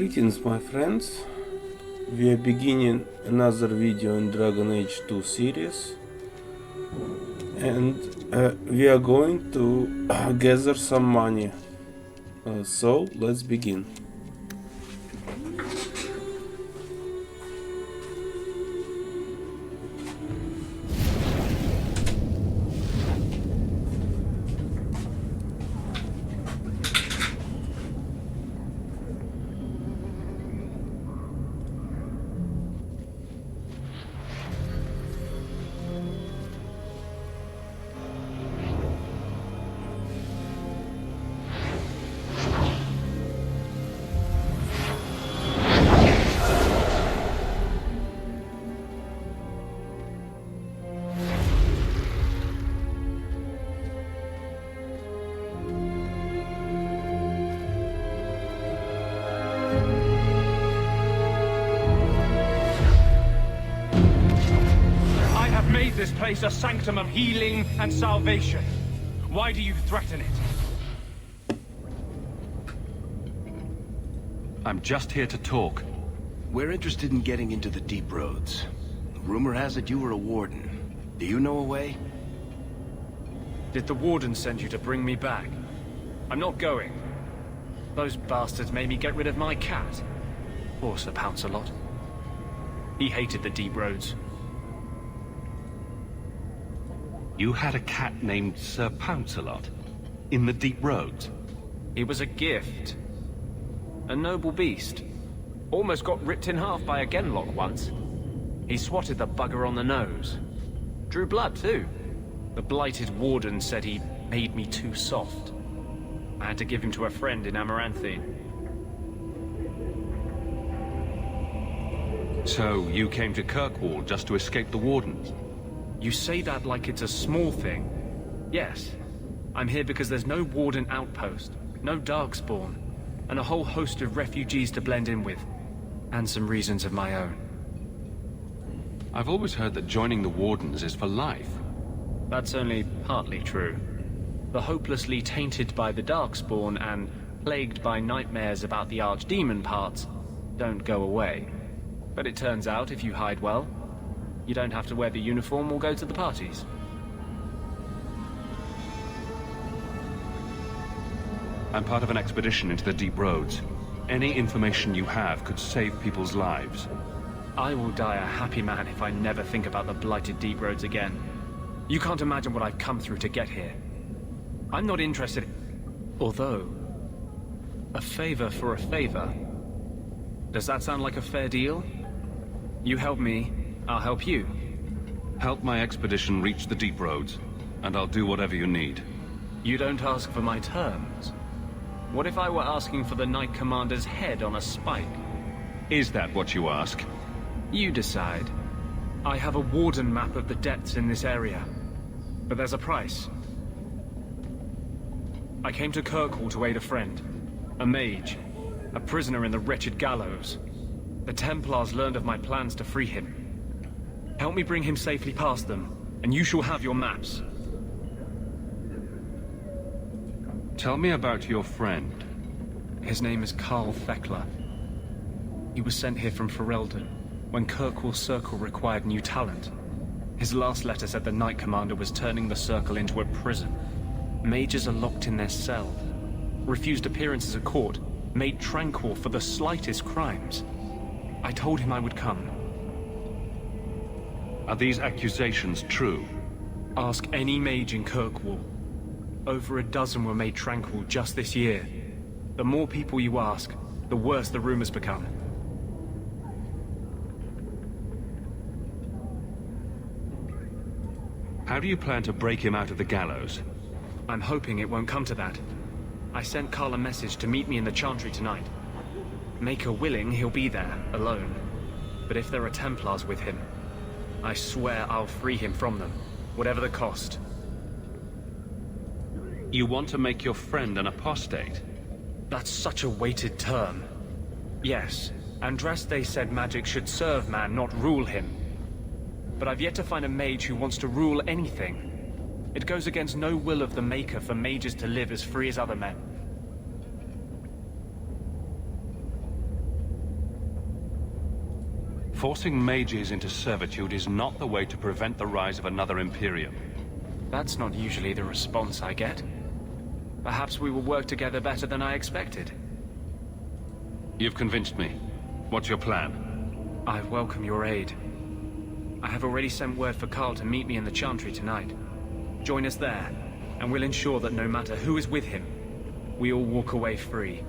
Greetings, my friends. We are beginning another video in Dragon Age 2 series, and we are going to gather some money. So let's begin. This place a sanctum of healing and salvation. Why do you threaten it? I'm just here to talk. We're interested in getting into the deep roads. Rumor has it you were a warden. Do you know a way? Did the warden send you to bring me back? I'm not going. Those bastards made me get rid of my cat. Poor Sir Pouncelot. He hated the deep roads. You had a cat named Sir Pouncelot? In the deep roads? He was a gift. A noble beast. Almost got ripped in half by a Genlock once. He swatted the bugger on the nose. Drew blood, too. The blighted warden said he made me too soft. I had to give him to a friend in Amaranthine. So, you came to Kirkwall just to escape the wardens? You say that like it's a small thing. Yes. I'm here because there's no warden outpost, no darkspawn, and a whole host of refugees to blend in with. And some reasons of my own. I've always heard that joining the wardens is for life. That's only partly true. The hopelessly tainted by the darkspawn and plagued by nightmares about the archdemon parts don't go away. But it turns out if you hide well, you don't have to wear the uniform or go to the parties. I'm part of an expedition into the deep roads. Any information you have could save people's lives. I will die a happy man if I never think about the blighted deep roads again. You can't imagine what I've come through to get here. I'm not interested. Although, a favor for a favor. Does that sound like a fair deal? You help me, I'll help you. Help my expedition reach the deep roads, and I'll do whatever you need. You don't ask for my terms. What if I were asking for the Knight Commander's head on a spike? Is that what you ask? You decide. I have a warden map of the depths in this area. But there's a price. I came to Kirkwall to aid a friend. A mage. A prisoner in the wretched gallows. The Templars learned of my plans to free him. Help me bring him safely past them, and you shall have your maps. Tell me about your friend. His name is Karl Thekla. He was sent here from Ferelden, when Kirkwall Circle required new talent. His last letter said the Knight Commander was turning the Circle into a prison. Mages are locked in their cells, refused appearances at court, made tranquil for the slightest crimes. I told him I would come. Are these accusations true? Ask any mage in Kirkwall. Over a dozen were made tranquil just this year. The more people you ask, the worse the rumors become. How do you plan to break him out of the gallows? I'm hoping it won't come to that. I sent Karl a message to meet me in the Chantry tonight. Maker willing, he'll be there, alone. But if there are Templars with him, I swear I'll free him from them, whatever the cost. You want to make your friend an apostate? That's such a weighted term. Yes, Andraste said magic should serve man, not rule him. But I've yet to find a mage who wants to rule anything. It goes against no will of the Maker for mages to live as free as other men. Forcing mages into servitude is not the way to prevent the rise of another Imperium. That's not usually the response I get. Perhaps we will work together better than I expected. You've convinced me. What's your plan? I welcome your aid. I have already sent word for Carl to meet me in the Chantry tonight. Join us there, and we'll ensure that no matter who is with him, we all walk away free.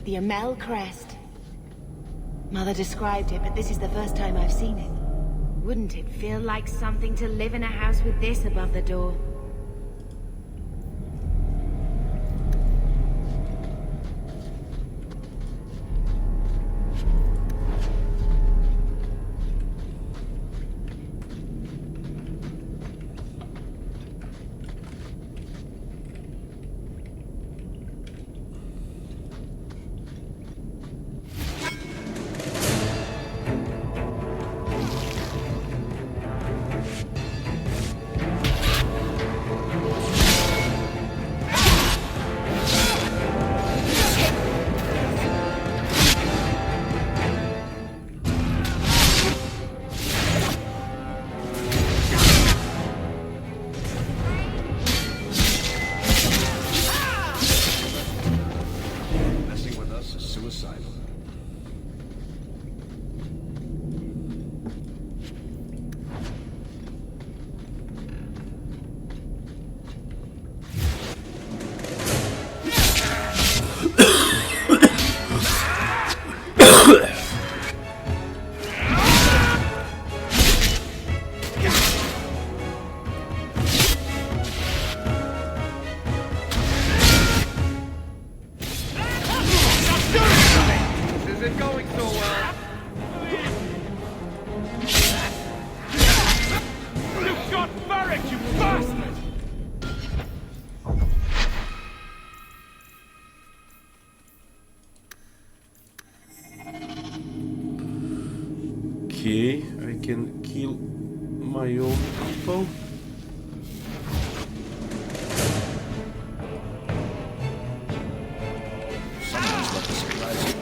The Amel Crest. Mother described it, but this is the first time I've seen it. Wouldn't it feel like something to live in a house with this above the door? Okay, I can kill my own people. Someone's left a surprise.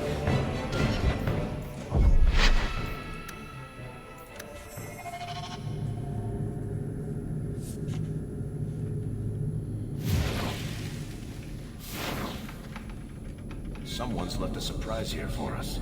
Someone's left a surprise here for us.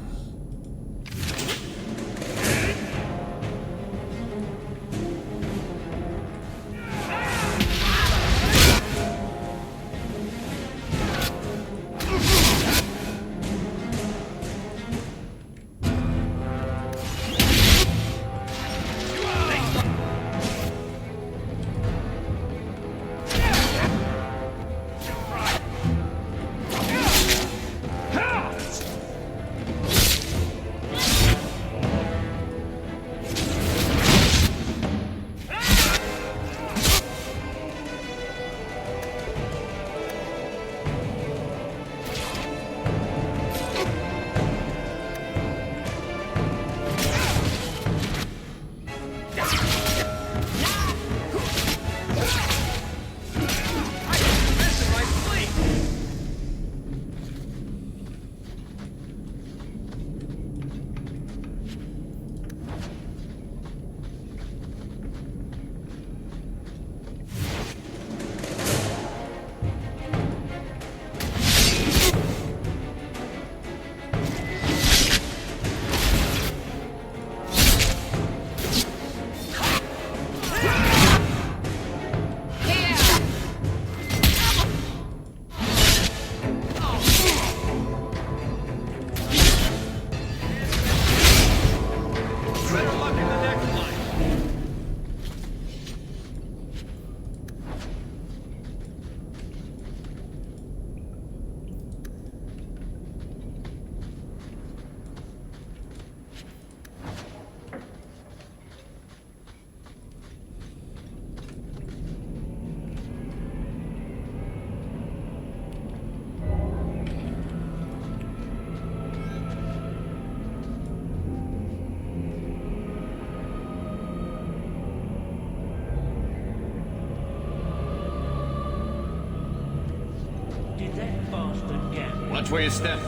Watch where you step.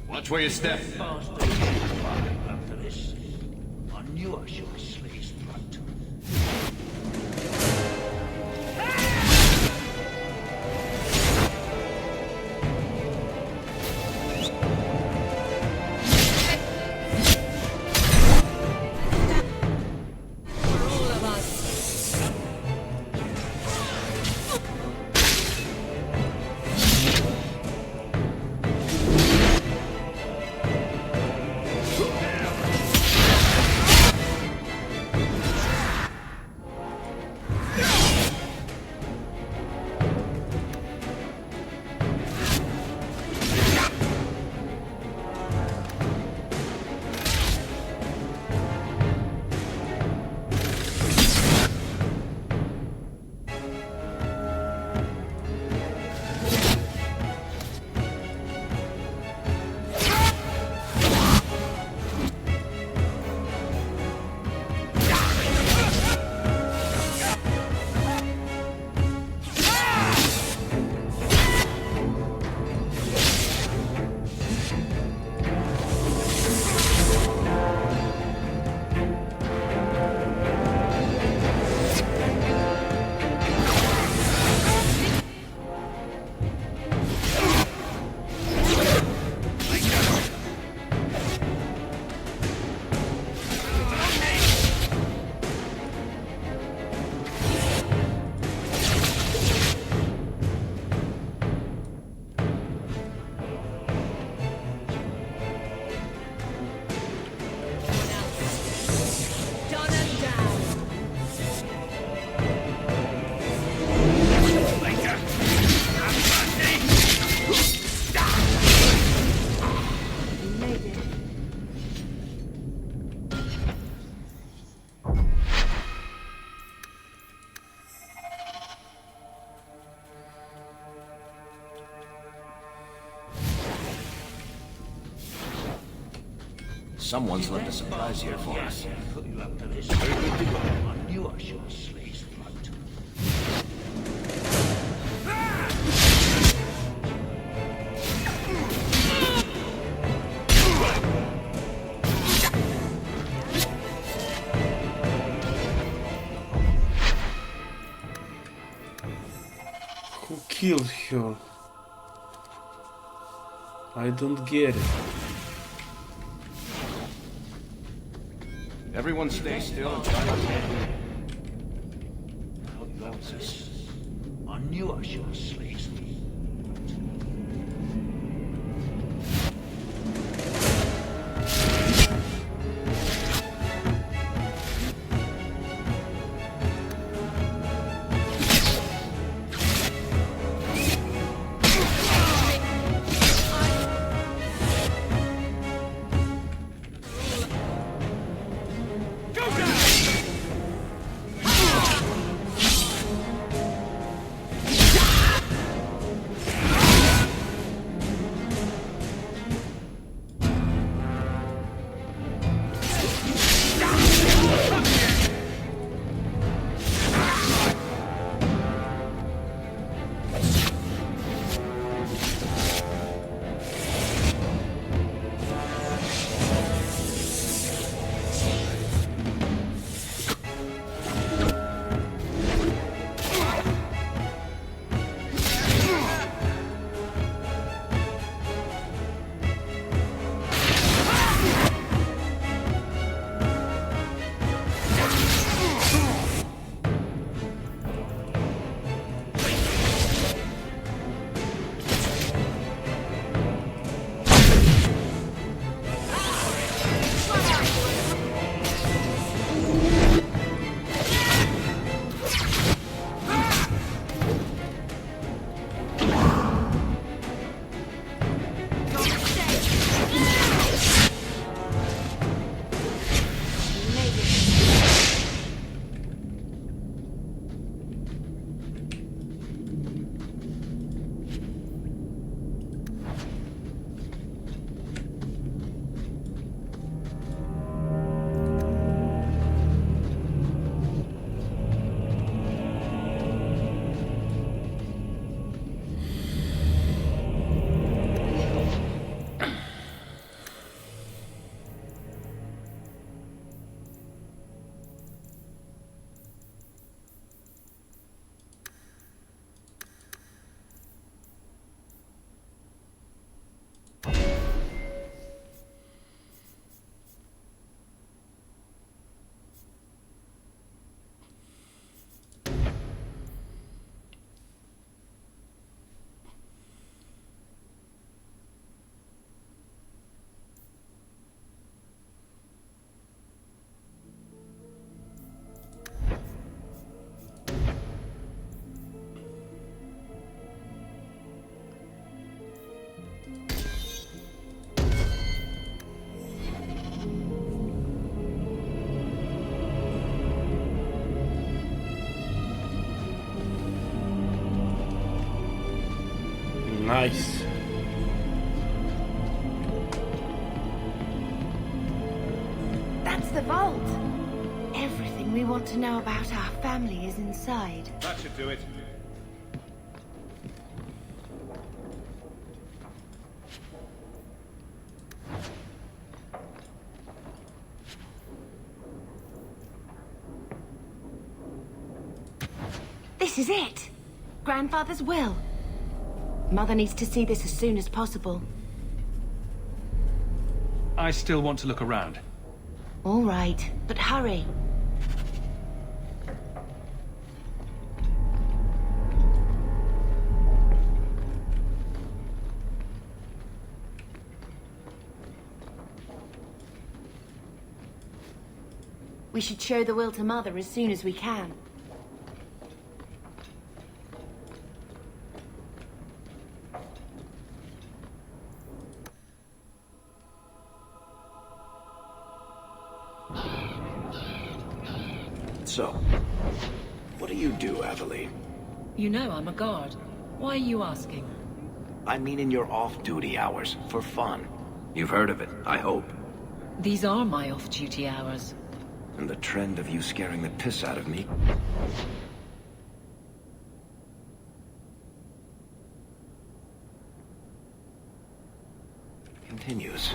Watch where you step. After this, I knew I should have slit his throat. Someone's left a surprise here for us. Put you up to this. Very good to go. I knew I should have slit his throat. Who killed her? I don't get it. Everyone stay still and try not to move. Nonsense. I knew I should have slit his throat. Nice. That's the vault. Everything we want to know about our family is inside. That should do it. This is it! Grandfather's will. Mother needs to see this as soon as possible. I still want to look around. All right, but hurry. We should show the will to Mother as soon as we can. So, what do you do, Aveline? You know I'm a guard. Why are you asking? I mean in your off-duty hours, for fun. You've heard of it, I hope. These are my off-duty hours. And the trend of you scaring the piss out of me continues.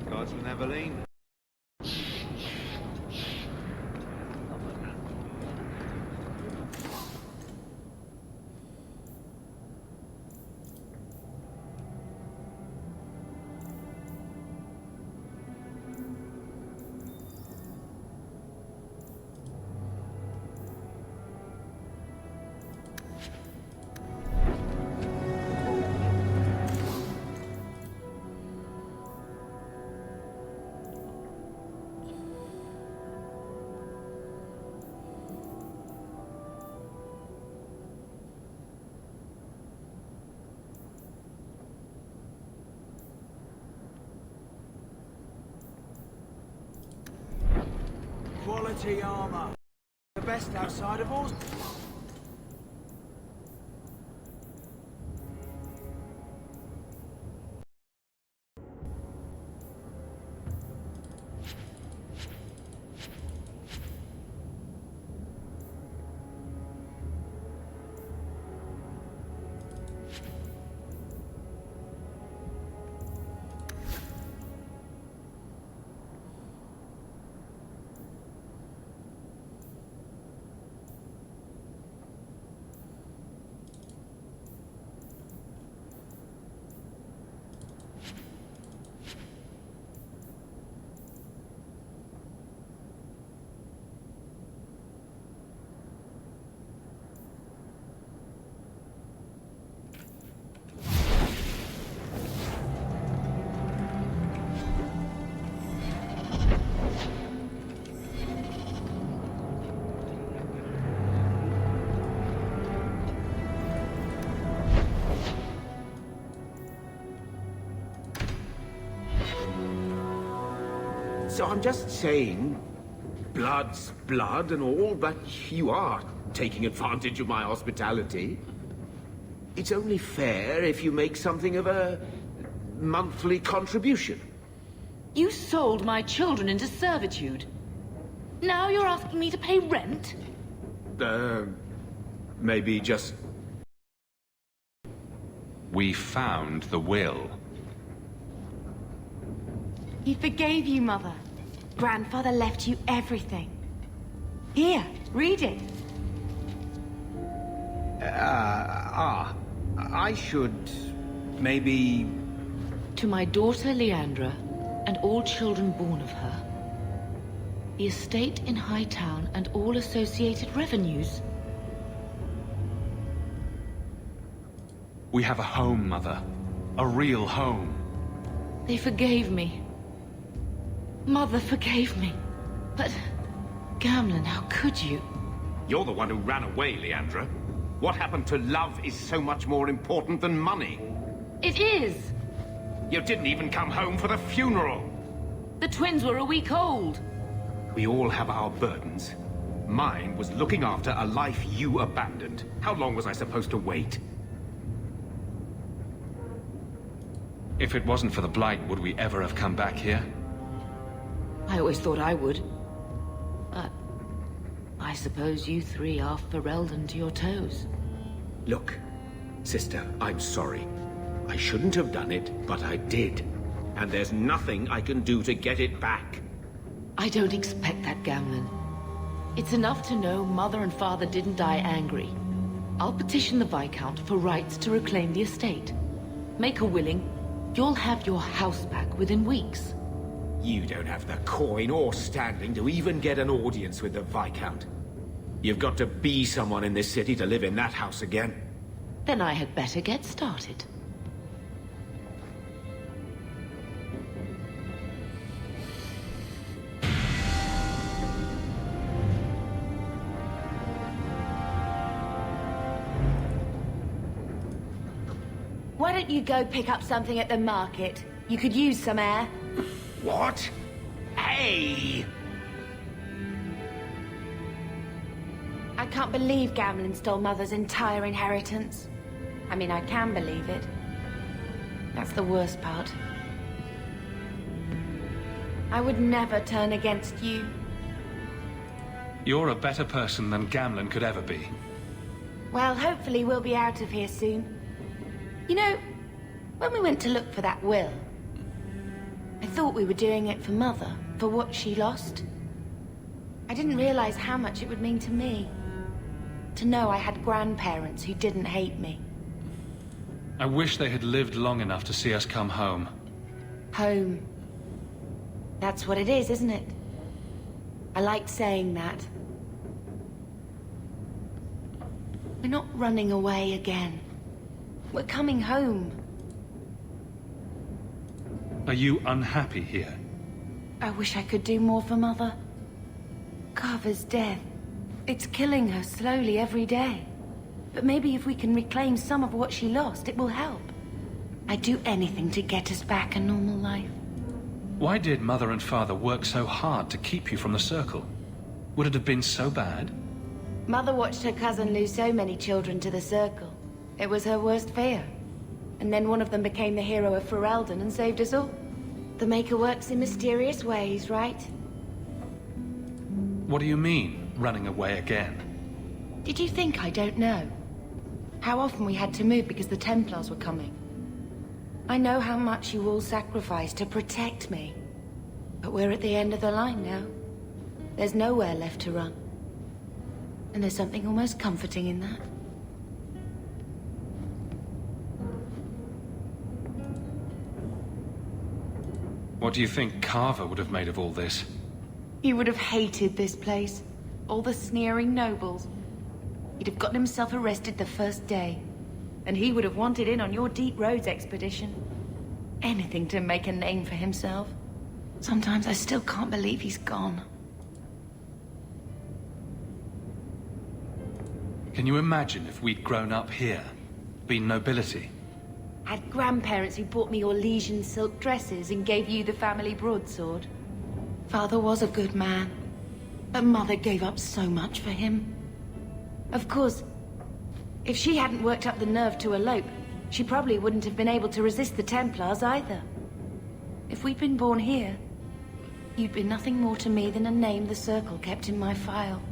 Guardsman Aveline. Quality armor. The best outside of all. So I'm just saying, blood's blood and all, but you are taking advantage of my hospitality. it's only fair if you make something of a monthly contribution. You sold my children into servitude. Now you're asking me to pay rent? Maybe just... We found the will. He forgave you, Mother. Grandfather left you everything. Here, read it. I should... maybe... To my daughter Leandra, and all children born of her. The estate in Hightown and all associated revenues. We have a home, Mother. A real home. They forgave me. Mother forgave me. But... Gamlen, how could you? You're the one who ran away, Leandra. What happened to love is so much more important than money. It is! You didn't even come home for the funeral. The twins were a week old. We all have our burdens. Mine was looking after a life you abandoned. How long was I supposed to wait? If it wasn't for the Blight, would we ever have come back here? I always thought I would. But... I suppose you three are Ferelden to your toes. Look, sister, I'm sorry. I shouldn't have done it, but I did. And there's nothing I can do to get it back. I don't expect that, Gamlen. It's enough to know Mother and Father didn't die angry. I'll petition the Viscount for rights to reclaim the estate. Make her willing, you'll have your house back within weeks. You don't have the coin or standing to even get an audience with the Viscount. You've got to be someone in this city to live in that house again. Then I had better get started. Why don't you go pick up something at the market? You could use some air. What? Hey! I can't believe Gamlen stole Mother's entire inheritance. I mean, I can believe it. That's the worst part. I would never turn against you. You're a better person than Gamlen could ever be. Well, hopefully we'll be out of here soon. You know, when we went to look for that will, I thought we were doing it for Mother, for what she lost. I didn't realize how much it would mean to me. To know I had grandparents who didn't hate me. I wish they had lived long enough to see us come home. Home. That's what it is, isn't it? I liked saying that. We're not running away again. We're coming home. Are you unhappy here? I wish I could do more for Mother. Carver's death. It's killing her slowly every day. But maybe if we can reclaim some of what she lost, it will help. I'd do anything to get us back a normal life. Why did Mother and Father work so hard to keep you from the Circle? Would it have been so bad? Mother watched her cousin lose so many children to the Circle. It was her worst fear. And then one of them became the hero of Ferelden and saved us all. The Maker works in mysterious ways, right? What do you mean, running away again? Did you think I don't know? How often we had to move because the Templars were coming. I know how much you all sacrificed to protect me. But we're at the end of the line now. There's nowhere left to run. And there's something almost comforting in that. What do you think Carver would have made of all this? He would have hated this place. All the sneering nobles. He'd have gotten himself arrested the first day. And he would have wanted in on your Deep Roads expedition. Anything to make a name for himself. Sometimes I still can't believe he's gone. Can you imagine if we'd grown up here? Been nobility? Had grandparents who bought me your Legion silk dresses and gave you the family broadsword. Father was a good man, but Mother gave up so much for him. Of course, If she hadn't worked up the nerve to elope, she probably wouldn't have been able to resist the Templars either. If we'd been born here, you'd be nothing more to me than a name the Circle kept in my file.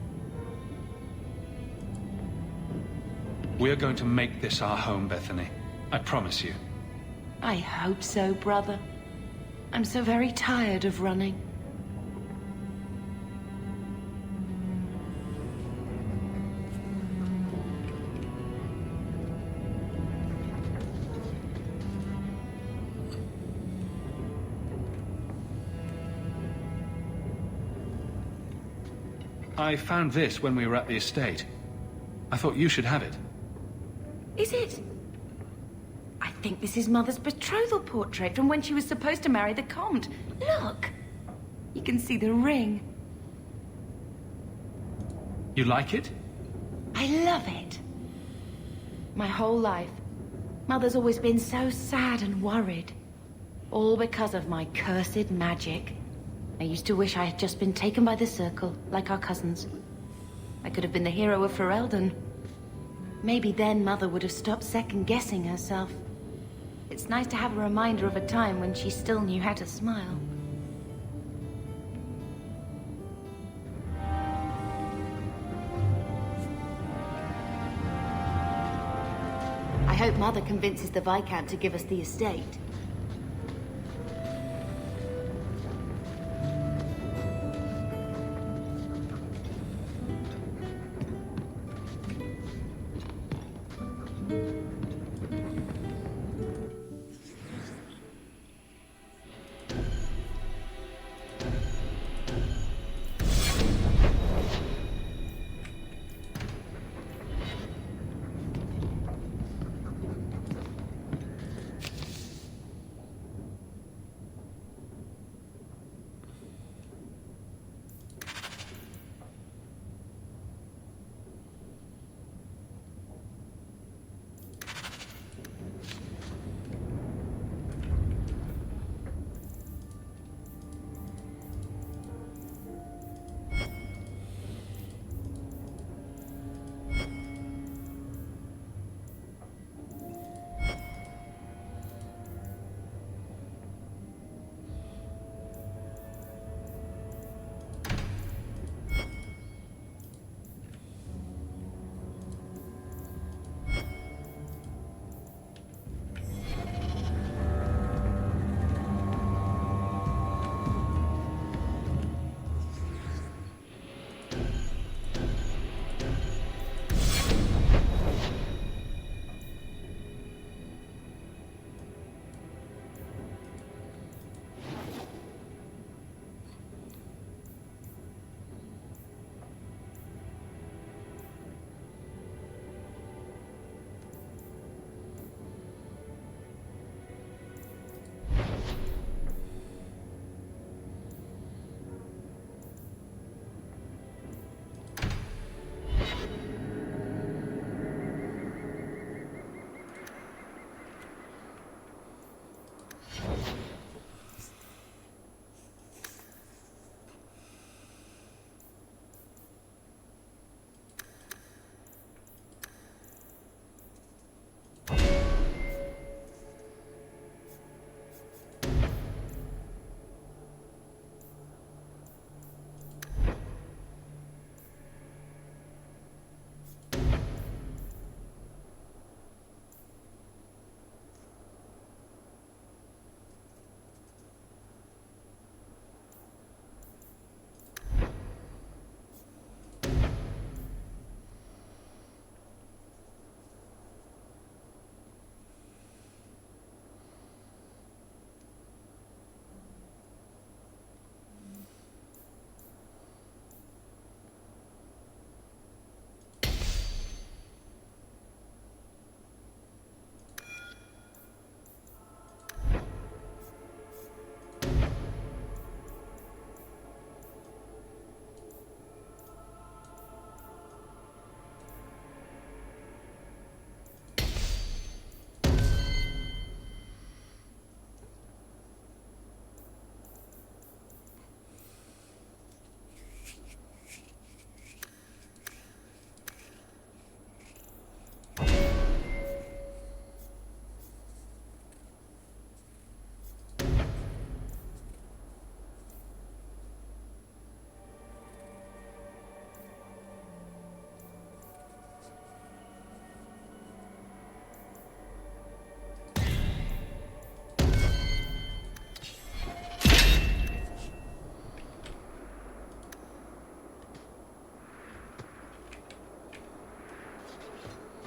We're going to make this our home, Bethany. I promise you. I hope so, brother. I'm so very tired of running. I found this when we were at the estate. I thought you should have it. Is it? I think this is Mother's betrothal portrait from when she was supposed to marry the Comte. Look! You can see the ring. You like it? I love it. My whole life, Mother's always been so sad and worried. All because of my cursed magic. I used to wish I had just been taken by the Circle, like our cousins. I could have been the hero of Ferelden. Maybe then Mother would have stopped second-guessing herself. It's nice to have a reminder of a time when she still knew how to smile. I hope Mother convinces the Viscount to give us the estate.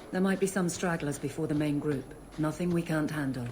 There might be some stragglers before the main group. Nothing we can't handle.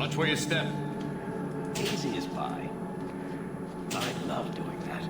Watch where you step. Easy as pie. I love doing that.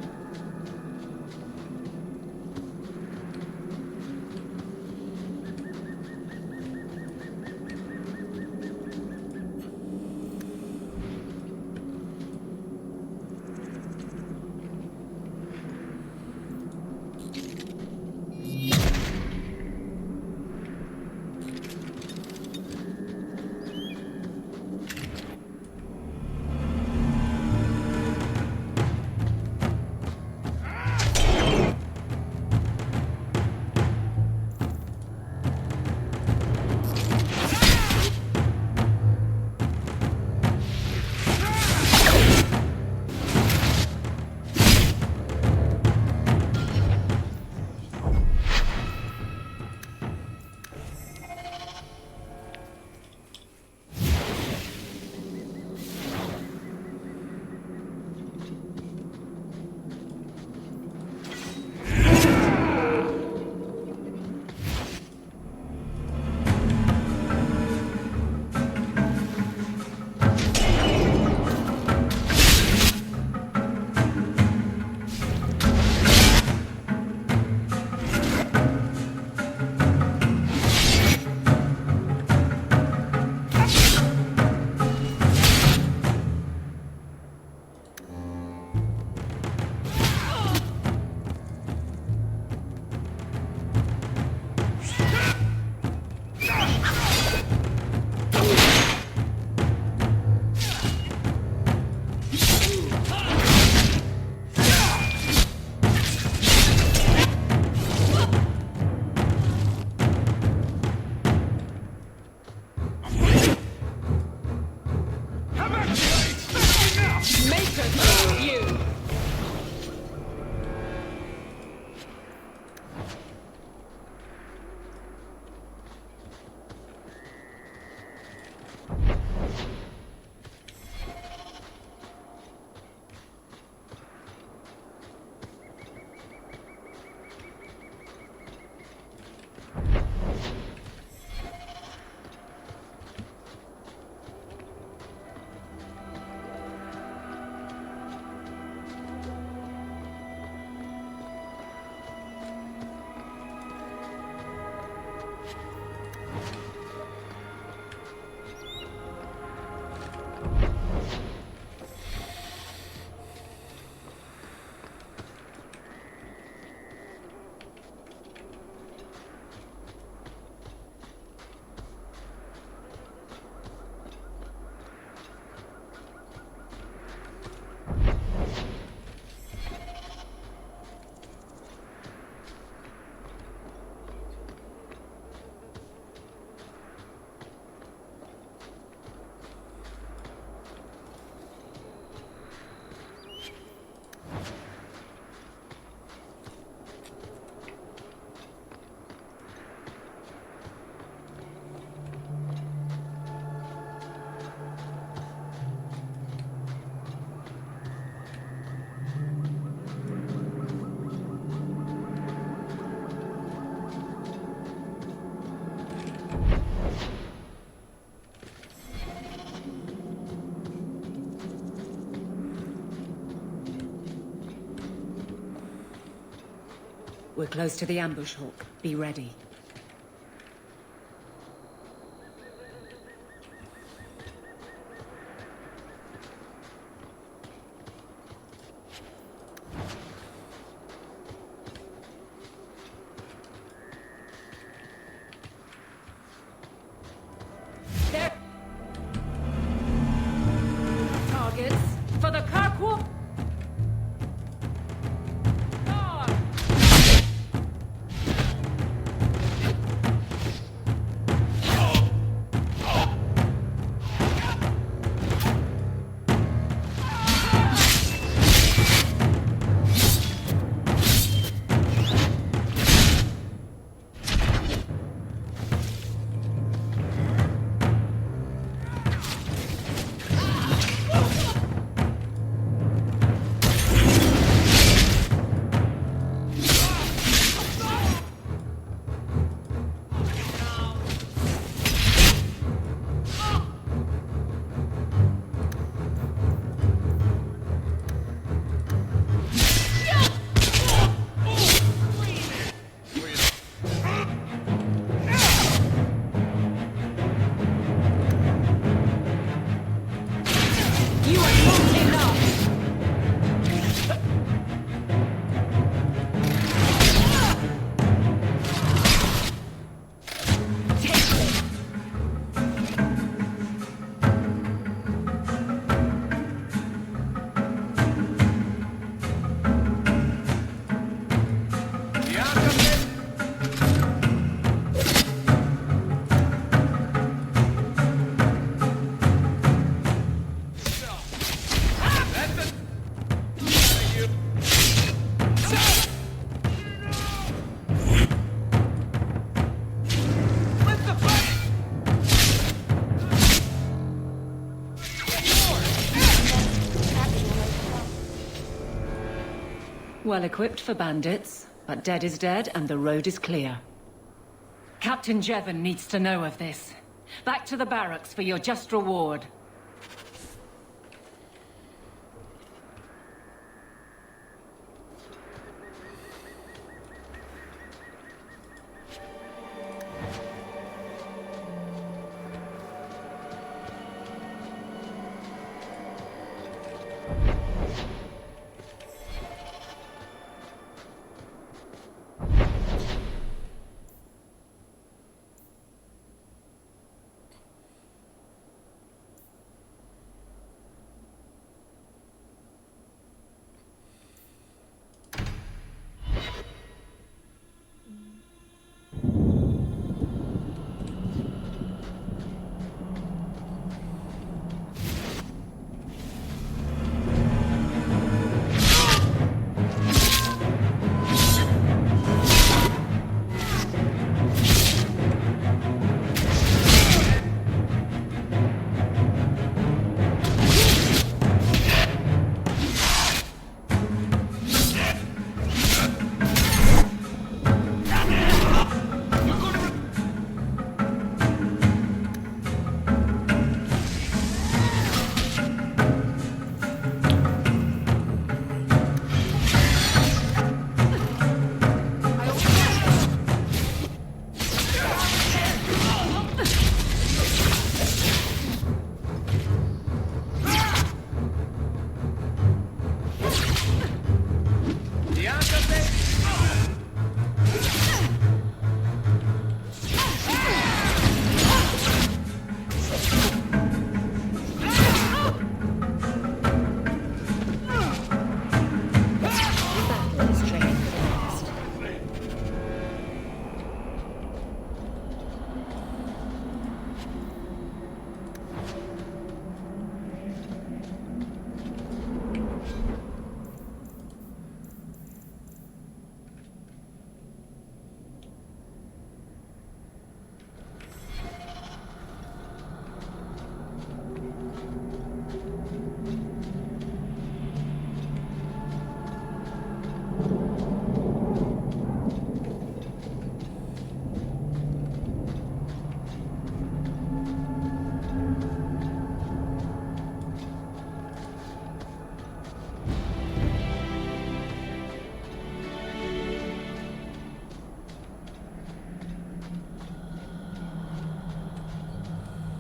We're close to the ambush, Hawk. Be ready. Targets for the Kirkwall. Well equipped for bandits, but dead is dead and the road is clear. Captain Jevon needs to know of this. Back to the barracks for your just reward.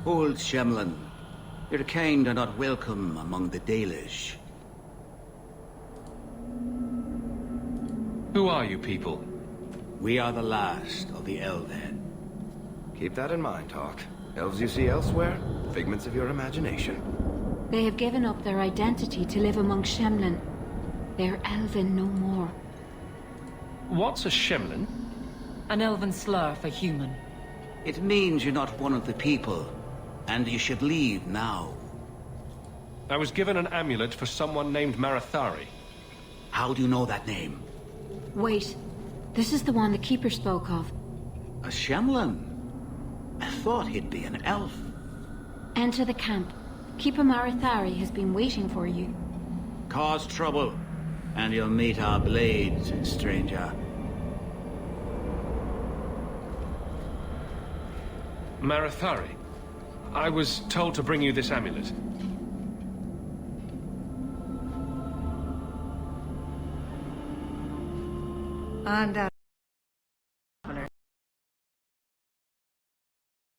Old Shemlin, your kind are not welcome among the Dalish. Who are you people? We are the last of the Elven. Keep that in mind, Hawk. Elves you see elsewhere, figments of your imagination. They have given up their identity to live among Shemlin. They're Elven no more. What's a Shemlin? An Elven slur for human. It means you're not one of the people, and you should leave now. I was given an amulet for someone named Marathari. How do you know that name? Wait, this is the one the Keeper spoke of. A Shemlin? I thought he'd be an elf. Enter the camp. Keeper Marathari has been waiting for you. Cause trouble, and you'll meet our blades, stranger. Marathari? I was told to bring you this amulet. And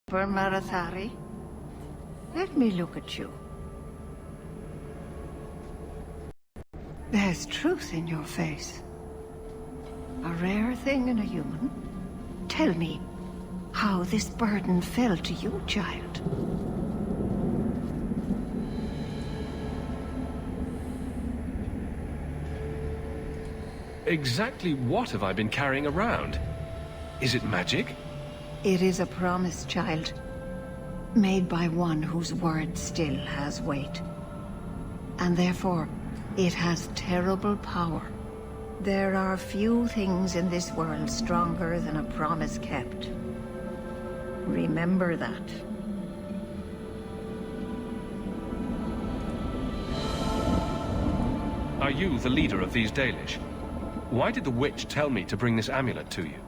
for Marathari, let me look at you. There's truth in your face. A rare thing in a human. Tell me how this burden fell to you, child. Exactly what have I been carrying around? Is it magic? It is a promise, child. Made by one whose word still has weight. And therefore, it has terrible power. There are few things in this world stronger than a promise kept. Remember that. Are you the leader of these Dalish? Why did the witch tell me to bring this amulet to you?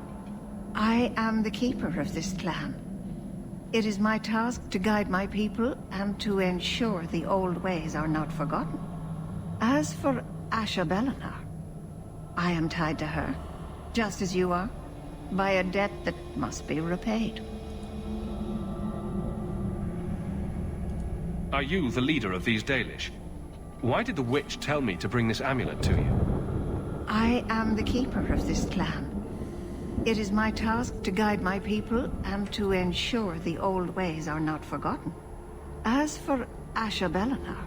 I am the keeper of this clan. It is my task to guide my people and to ensure the old ways are not forgotten. As for Asha Bellinar, I am tied to her, just as you are, by a debt that must be repaid. Are you the leader of these Dalish? Why did the witch tell me to bring this amulet to you? I am the keeper of this clan. It is my task to guide my people and to ensure the old ways are not forgotten. As for Asha Bellinar,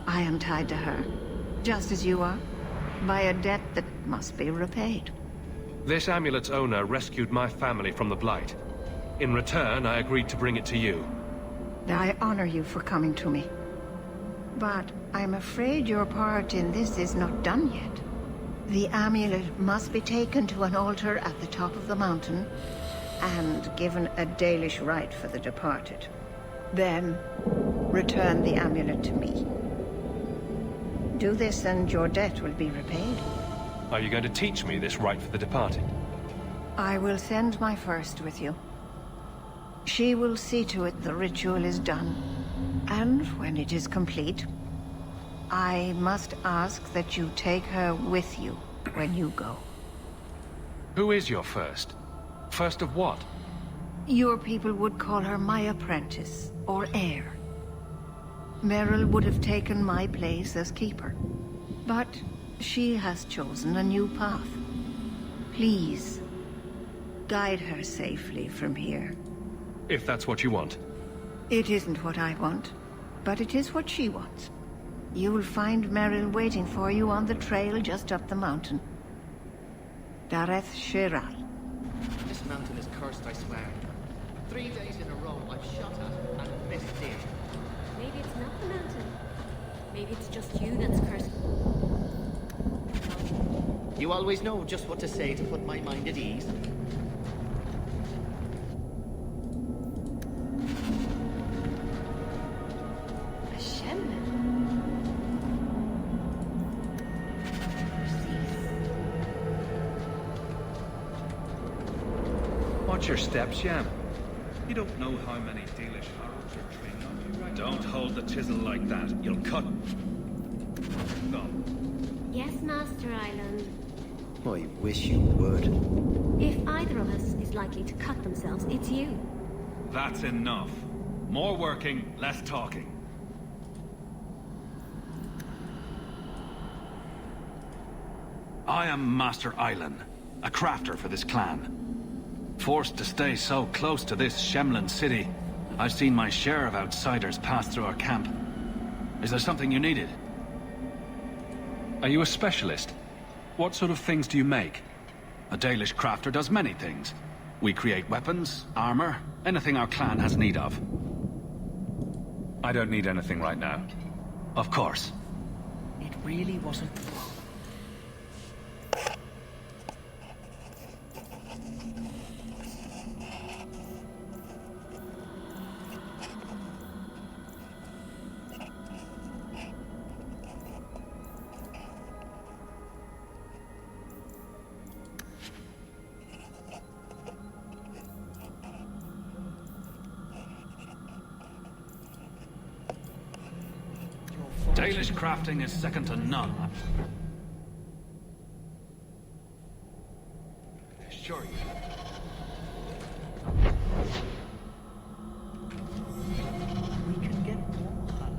I am tied to her, just as you are, by a debt that must be repaid. This amulet's owner rescued my family from the Blight. In return, I agreed to bring it to you. I honor you for coming to me. But I'm afraid your part in this is not done yet. The amulet must be taken to an altar at the top of the mountain and given a Dalish rite for the departed. Then, return the amulet to me. Do this and your debt will be repaid. Are you going to teach me this rite for the departed? I will send my first with you. She will see to it the ritual is done. And when it is complete, I must ask that you take her with you when you go. Who is your first? First of what? Your people would call her my apprentice, or heir. Meryl would have taken my place as keeper. But she has chosen a new path. Please, guide her safely from here. If that's what you want. It isn't what I want, but it is what she wants. You will find Meryl waiting for you on the trail just up the mountain. Dareth Shiral. This mountain is cursed, I swear. 3 days in a row I've shot at and missed deer. Maybe it's not the mountain. Maybe it's just you that's cursed. You always know just what to say to put my mind at ease. Watch your steps, Sham. You don't know how many Dalish arrows are trained on you, right? Don't hold the chisel like that. You'll cut. Thumb. Yes, Master Island. I wish you would. If either of us is likely to cut themselves, it's you. That's enough. More working, less talking. I am Master Island, a crafter for this clan. Forced to stay so close to this Shemlin city, I've seen my share of outsiders pass through our camp. Is there something you needed? Are you a specialist? What sort of things do you make? A Dalish crafter does many things. We create weapons, armor, anything our clan has need of. I don't need anything right now. Of course. It really wasn't... Dalish crafting is second to none. Sure you. We can get more color.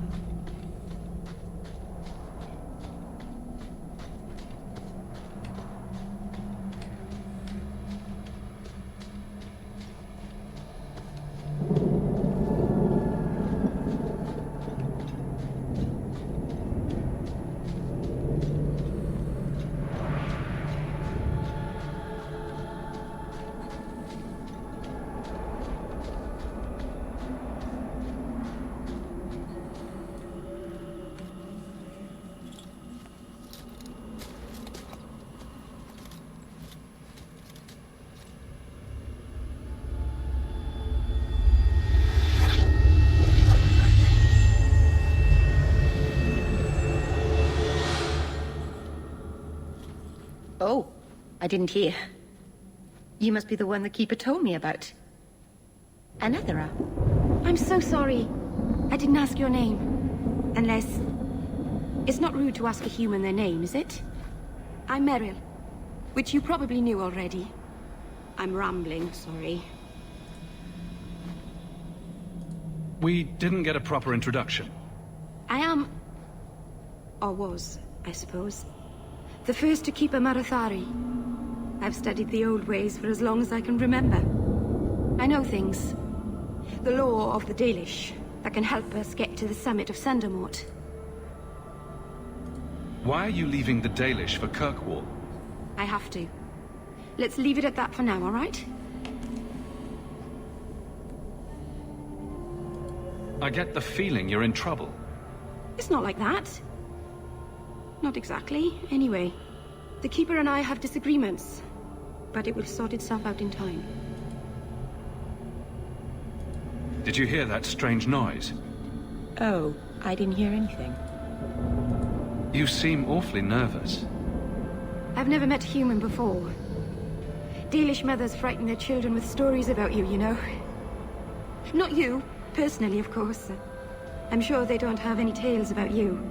I didn't hear. You must be the one the Keeper told me about. Anethera. I'm so sorry. I didn't ask your name. Unless... It's not rude to ask a human their name, is it? I'm Meryl. Which you probably knew already. I'm rambling, sorry. We didn't get a proper introduction. I am... or was, I suppose. The first to keep a Marathari. I've studied the old ways for as long as I can remember. I know things. The law of the Dalish that can help us get to the summit of Sundermort. Why are you leaving the Dalish for Kirkwall? I have to. Let's leave it at that for now, all right? I get the feeling you're in trouble. It's not like that. Not exactly, anyway. The Keeper and I have disagreements, but it will sort itself out in time. Did you hear that strange noise? Oh, I didn't hear anything. You seem awfully nervous. I've never met a human before. Dalish mothers frighten their children with stories about you, you know. Not you, personally, of course. I'm sure they don't have any tales about you.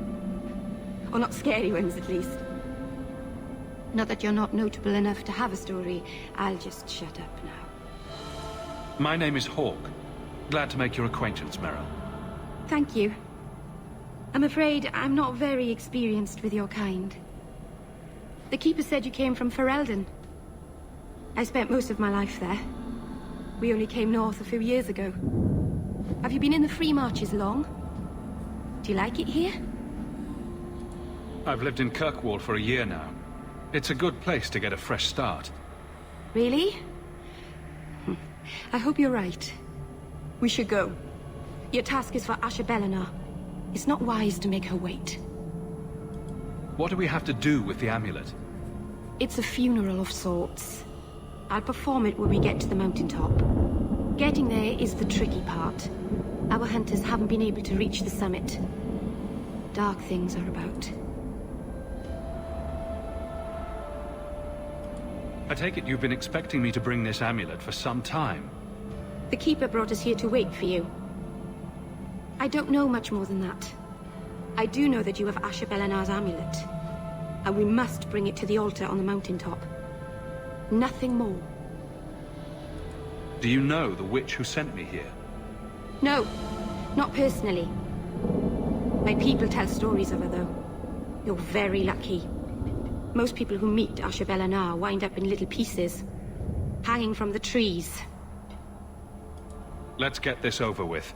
Or not scary ones, at least. Not that you're not notable enough to have a story. I'll just shut up now. My name is Hawke. Glad to make your acquaintance, Meryl. Thank you. I'm afraid I'm not very experienced with your kind. The Keeper said you came from Ferelden. I spent most of my life there. We only came north a few years ago. Have you been in the Free Marches long? Do you like it here? I've lived in Kirkwall for a year now. It's a good place to get a fresh start. Really? I hope you're right. We should go. Your task is for Asher Bellinar. It's not wise to make her wait. What do we have to do with the amulet? It's a funeral of sorts. I'll perform it when we get to the mountaintop. Getting there is the tricky part. Our hunters haven't been able to reach the summit. Dark things are about. I take it you've been expecting me to bring this amulet for some time. The Keeper brought us here to wait for you. I don't know much more than that. I do know that you have Asher Bellinar's amulet. And we must bring it to the altar on the mountaintop. Nothing more. Do you know the witch who sent me here? No, not personally. My people tell stories of her, though. You're very lucky. Most people who meet Asher Bellinar wind up in little pieces, hanging from the trees. Let's get this over with.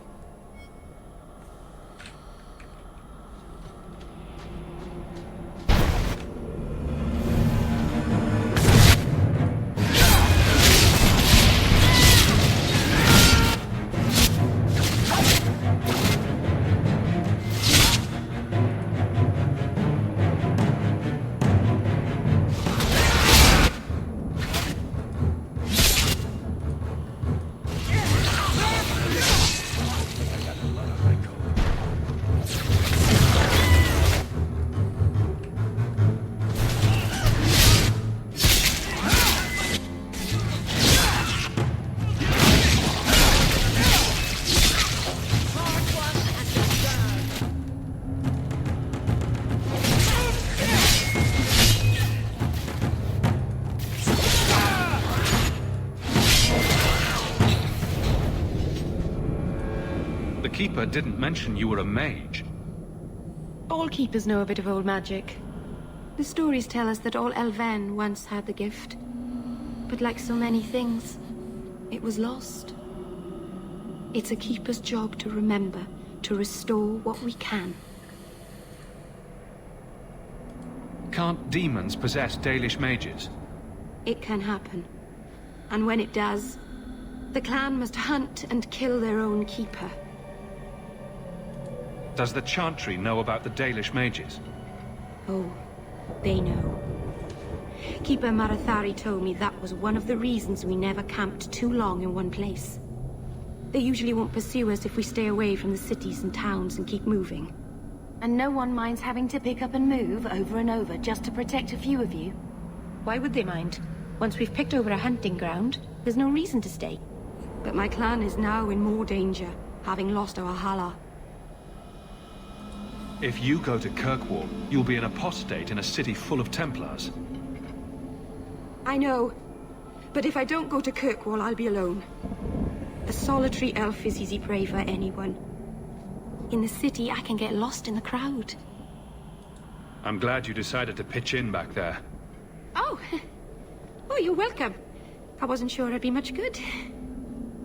The Keeper didn't mention you were a mage. All Keepers know a bit of old magic. The stories tell us that all Elven once had the gift. But like so many things, it was lost. It's a Keeper's job to remember, to restore what we can. Can't demons possess Dalish mages? It can happen. And when it does, the clan must hunt and kill their own Keeper. Does the Chantry know about the Dalish mages? Oh, they know. Keeper Marathari told me that was one of the reasons we never camped too long in one place. They usually won't pursue us if we stay away from the cities and towns and keep moving. And no one minds having to pick up and move over and over just to protect a few of you. Why would they mind? Once we've picked over a hunting ground, there's no reason to stay. But my clan is now in more danger, having lost our Hala. If you go to Kirkwall, you'll be an apostate in a city full of Templars. I know. But if I don't go to Kirkwall, I'll be alone. A solitary elf is easy prey for anyone. In the city, I can get lost in the crowd. I'm glad you decided to pitch in back there. Oh! Oh, you're welcome. I wasn't sure I'd be much good.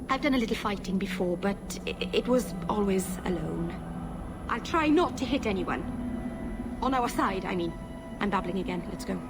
I've done a little fighting before, but it was always alone. I'll try not to hit anyone. On our side, I mean. I'm babbling again. Let's go.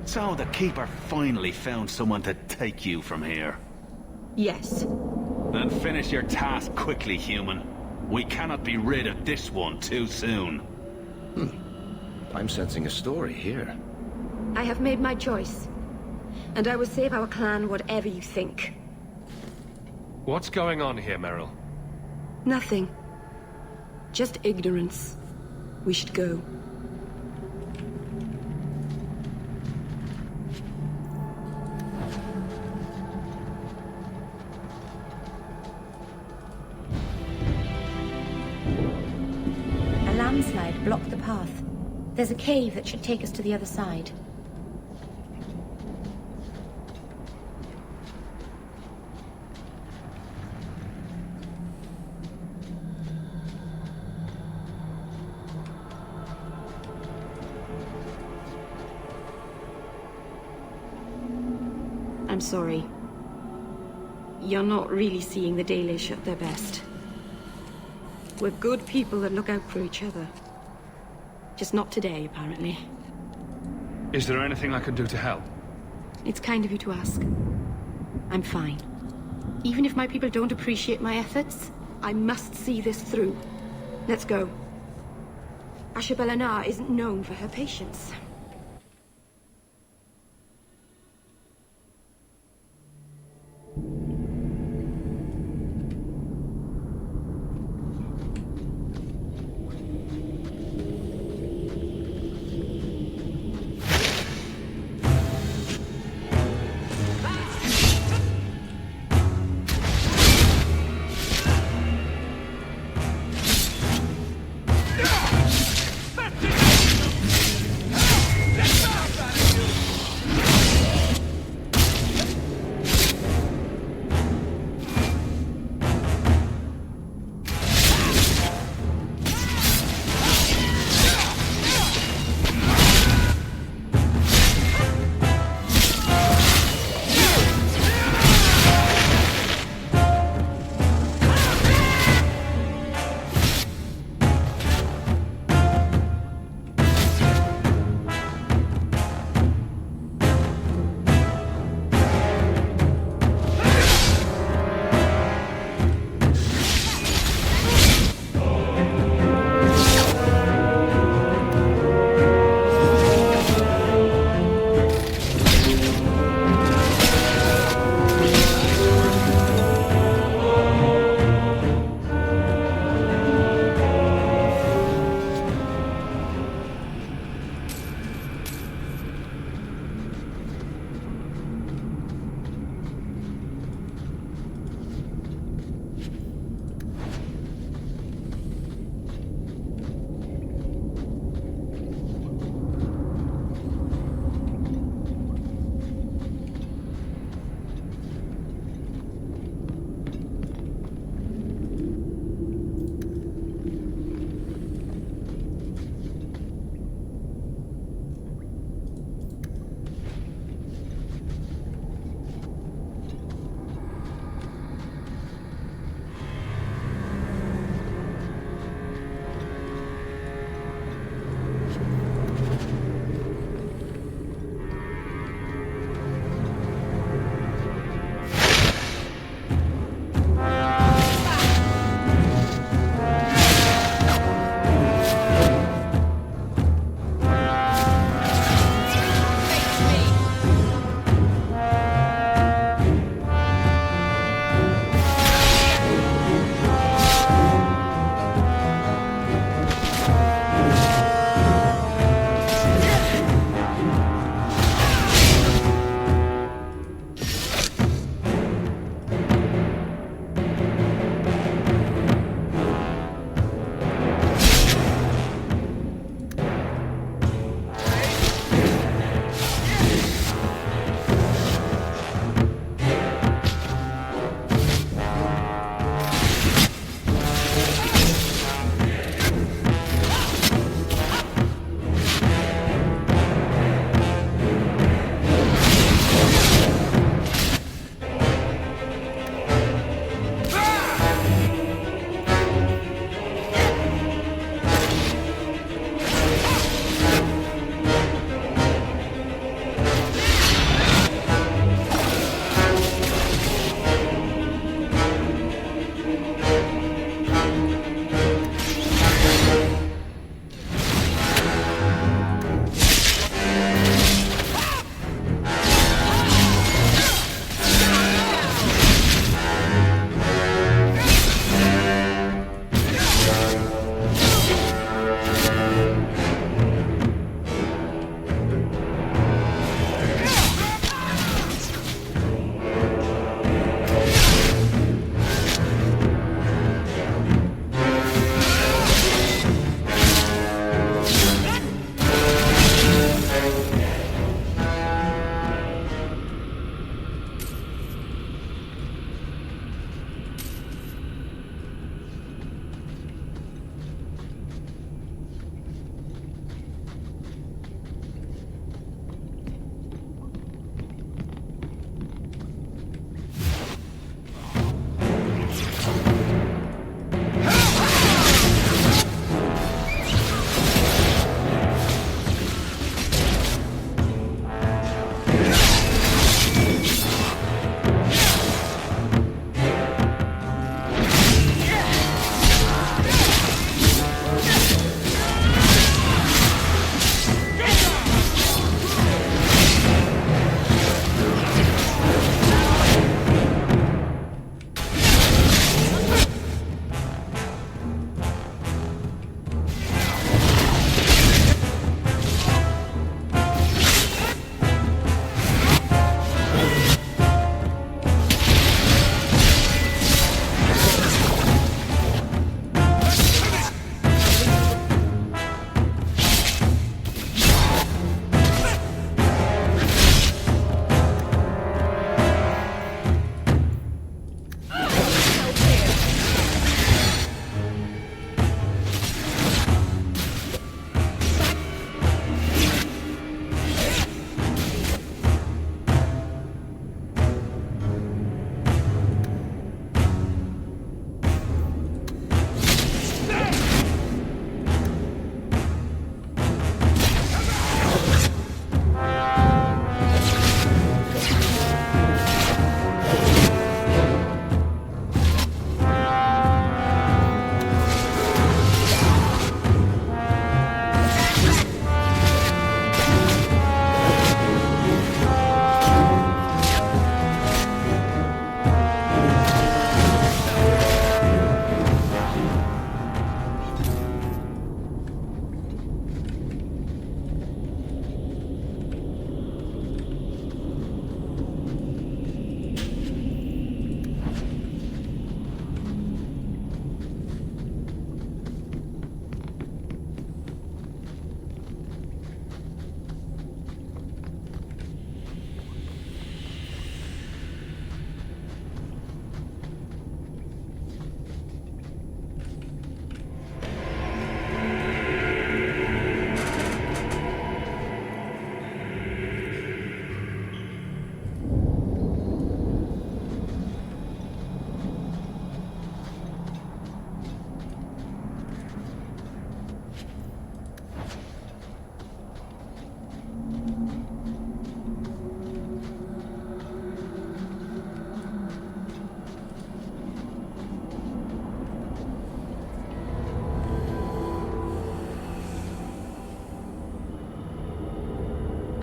So the Keeper finally found someone to take you from here. Yes. Then finish your task quickly, human. We cannot be rid of this one too soon. I'm sensing a story here. I have made my choice. And I will save our clan whatever you think. What's going on here, Merrill? Nothing. Just ignorance. We should go. A landslide blocked the path. There's a cave that should take us to the other side. I'm sorry. You're not really seeing the Dalish at their best. We're good people that look out for each other. Just not today, apparently. Is there anything I can do to help? It's kind of you to ask. I'm fine. Even if my people don't appreciate my efforts, I must see this through. Let's go. Ashabel isn't known for her patience.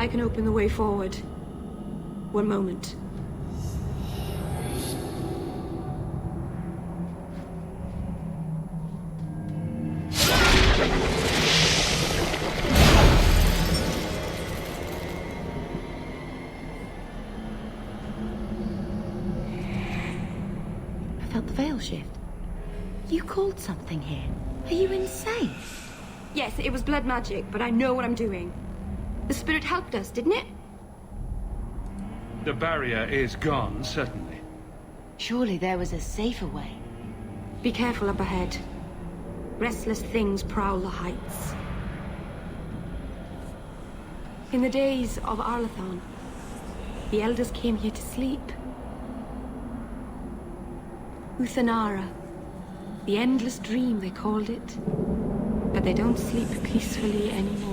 I can open the way forward. One moment. I felt the veil shift. You called something here. Are you insane? Yes, it was blood magic, but I know what I'm doing. The spirit helped us, didn't it? The barrier is gone, certainly. Surely there was a safer way. Be careful up ahead. Restless things prowl the heights. In the days of Arlathon, the elders came here to sleep. Uthanara. The endless dream, they called it. But they don't sleep peacefully anymore.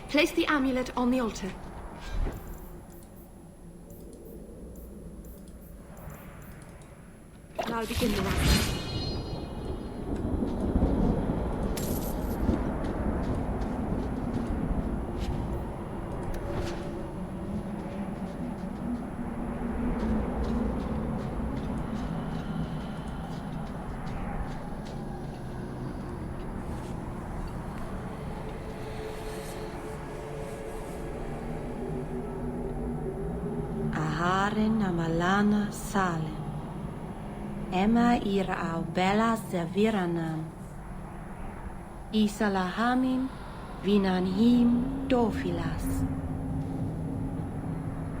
Place the amulet on the altar. And I'll begin the rite. Aharen Amalana Salem. Emma ira'au bela zeviranam. Isalahamim vinanhim dofilas.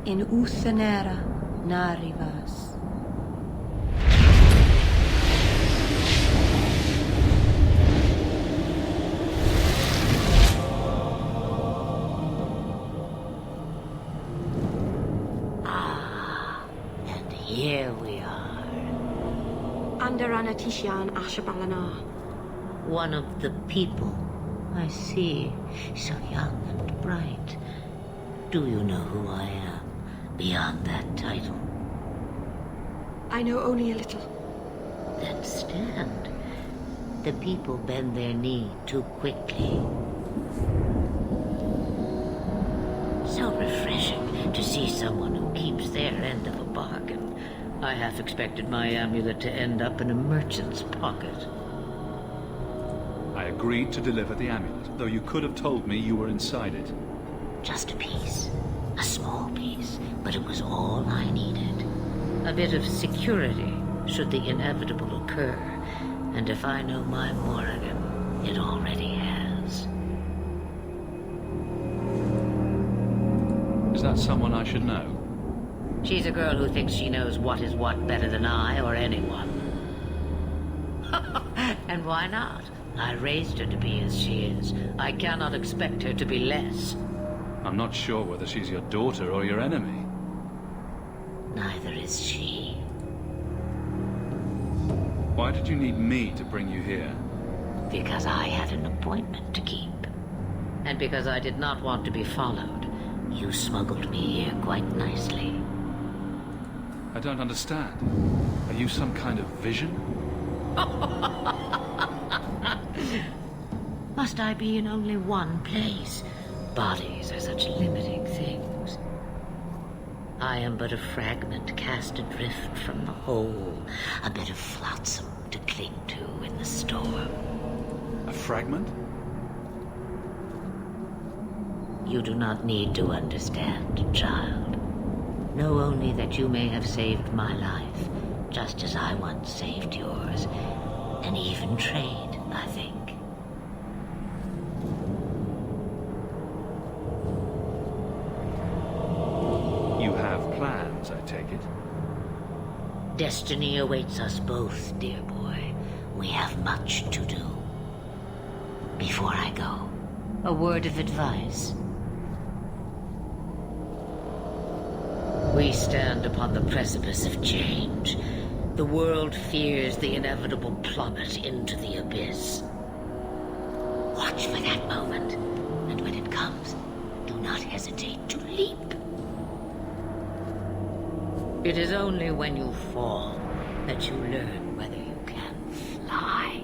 In Uthenera narivas. And here we are. Under Anatishan Ashbalanar. One of the people. I see. So young and bright. Do you know who I am, beyond that title? I know only a little. Then stand. The people bend their knee too quickly. So refreshing to see someone who keeps their end of a bargain. I half expected my amulet to end up in a merchant's pocket. I agreed to deliver the amulet, though you could have told me you were inside it. Just a piece. A small piece, but it was all I needed. A bit of security, should the inevitable occur. And if I know my Morrigan, it already has. Is that someone I should know? She's a girl who thinks she knows what is what better than I or anyone. And why not? I raised her to be as she is. I cannot expect her to be less. I'm not sure whether she's your daughter or your enemy. Neither is she. Why did you need me to bring you here? Because I had an appointment to keep. And because I did not want to be followed, you smuggled me here quite nicely. I don't understand. Are you some kind of vision? Must I be in only one place? Bodies are such limiting things. I am but a fragment cast adrift from the whole, a bit of flotsam to cling to in the storm. A fragment? You do not need to understand, child. Know only that you may have saved my life, just as I once saved yours. An even trade, I think. You have plans, I take it? Destiny awaits us both, dear boy. We have much to do. Before I go, a word of advice. We stand upon the precipice of change. The world fears the inevitable plummet into the abyss. Watch for that moment, and when it comes, do not hesitate to leap. It is only when you fall that you learn whether you can fly.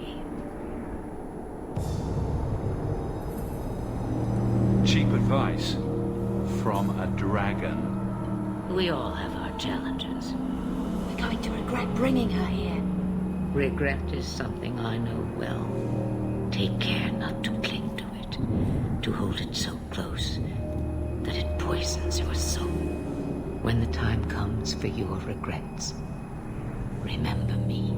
Cheap advice from a dragon. We all have our challenges. We're going to regret bringing her here. Regret is something I know well. Take care not to cling to it, to hold it so close that it poisons your soul. When the time comes for your regrets, remember me.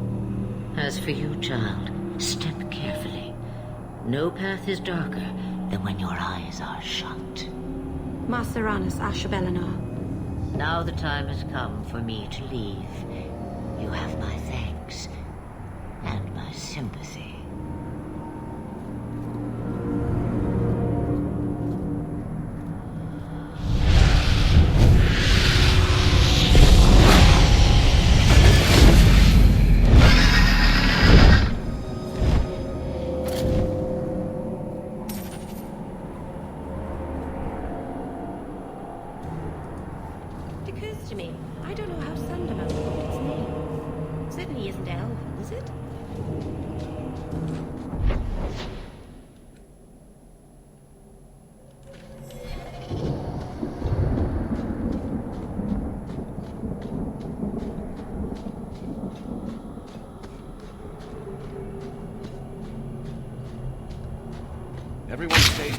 As for you, child, step carefully. No path is darker than when your eyes are shut. Maceranus Ashbalanar. Now the time has come for me to leave. You have my thanks and my sympathy. Everyone stay.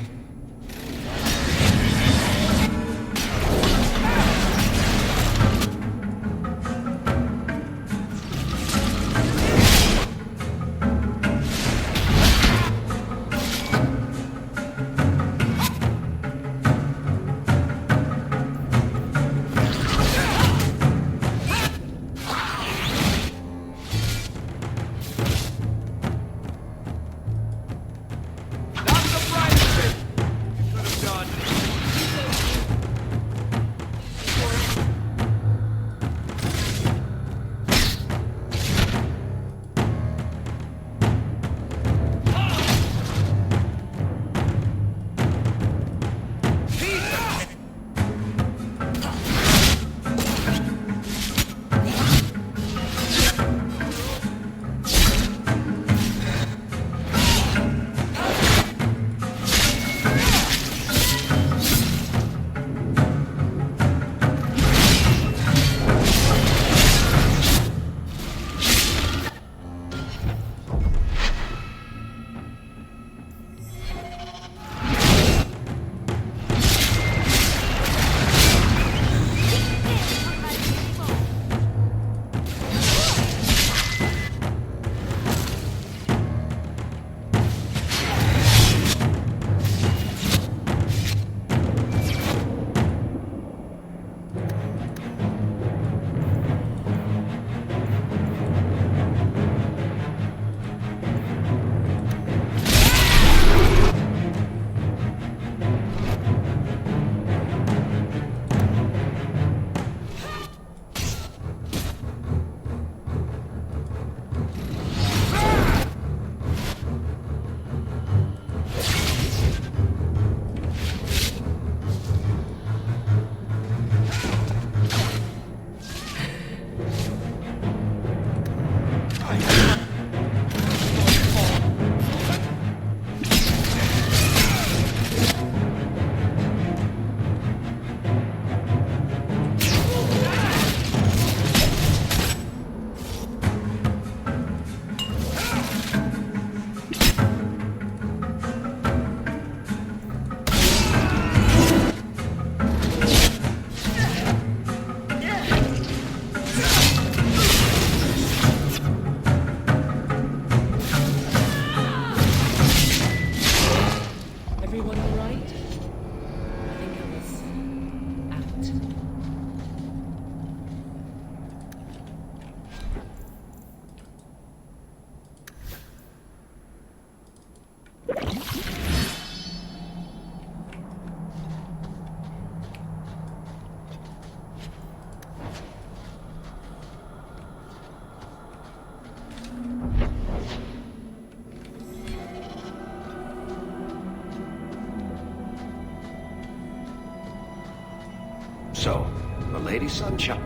So, the Lady Sunshine.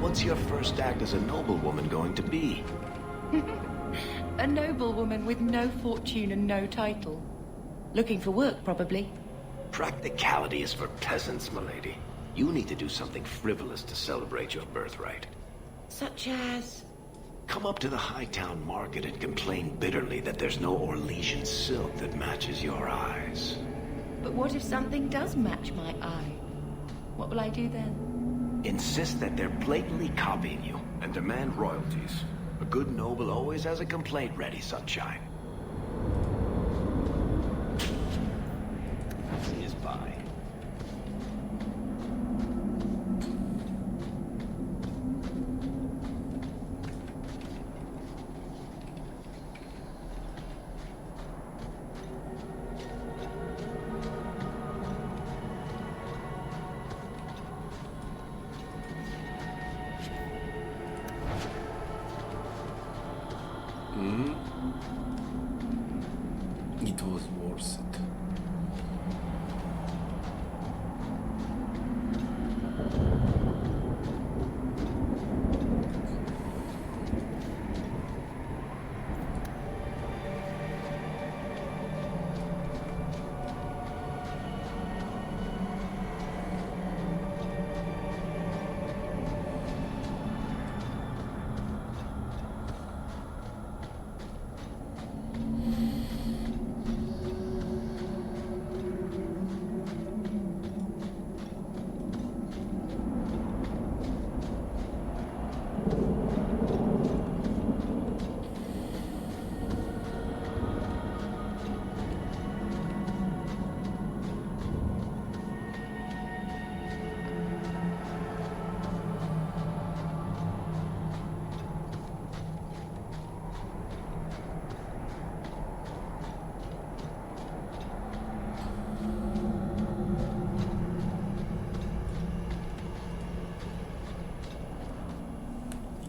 What's your first act as a noblewoman going to be? A noblewoman with no fortune and no title. Looking for work, probably. Practicality is for peasants, milady. You need to do something frivolous to celebrate your birthright. Such as... Come up to the Hightown Market and complain bitterly that there's no Orlesian silk that matches your eyes. But what if something does match my eye? What will I do then? Insist that they're blatantly copying you, and demand royalties. A good noble always has a complaint ready, Sunshine. Is by. It was worth it.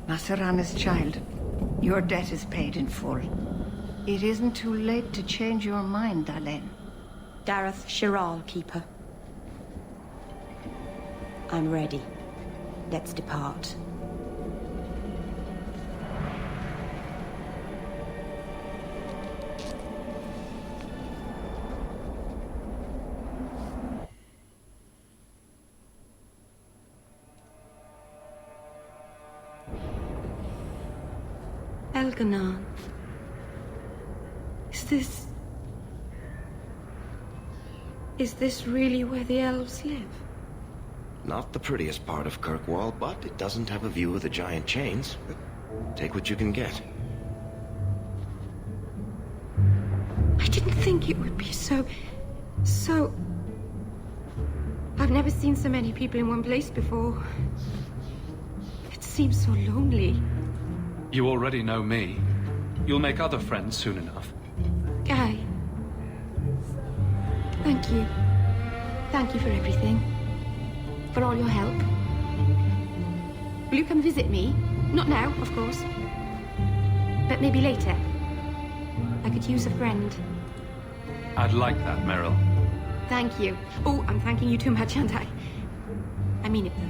Masarana's child, your debt is paid in full. It isn't too late to change your mind, Dalen. Dareth Shiral, Keeper. I'm ready. Let's depart. Elganon. Is this really where the elves live? Not the prettiest part of Kirkwall, but it doesn't have a view of the giant chains. Take what you can get. I didn't think it would be so... I've never seen so many people in one place before. It seems so lonely. You already know me. You'll make other friends soon enough. Guy. Thank you. Thank you for everything. For all your help. Will you come visit me? Not now, of course. But maybe later. I could use a friend. I'd like that, Meryl. Thank you. Oh, I'm thanking you too much, aren't I? I mean it, though.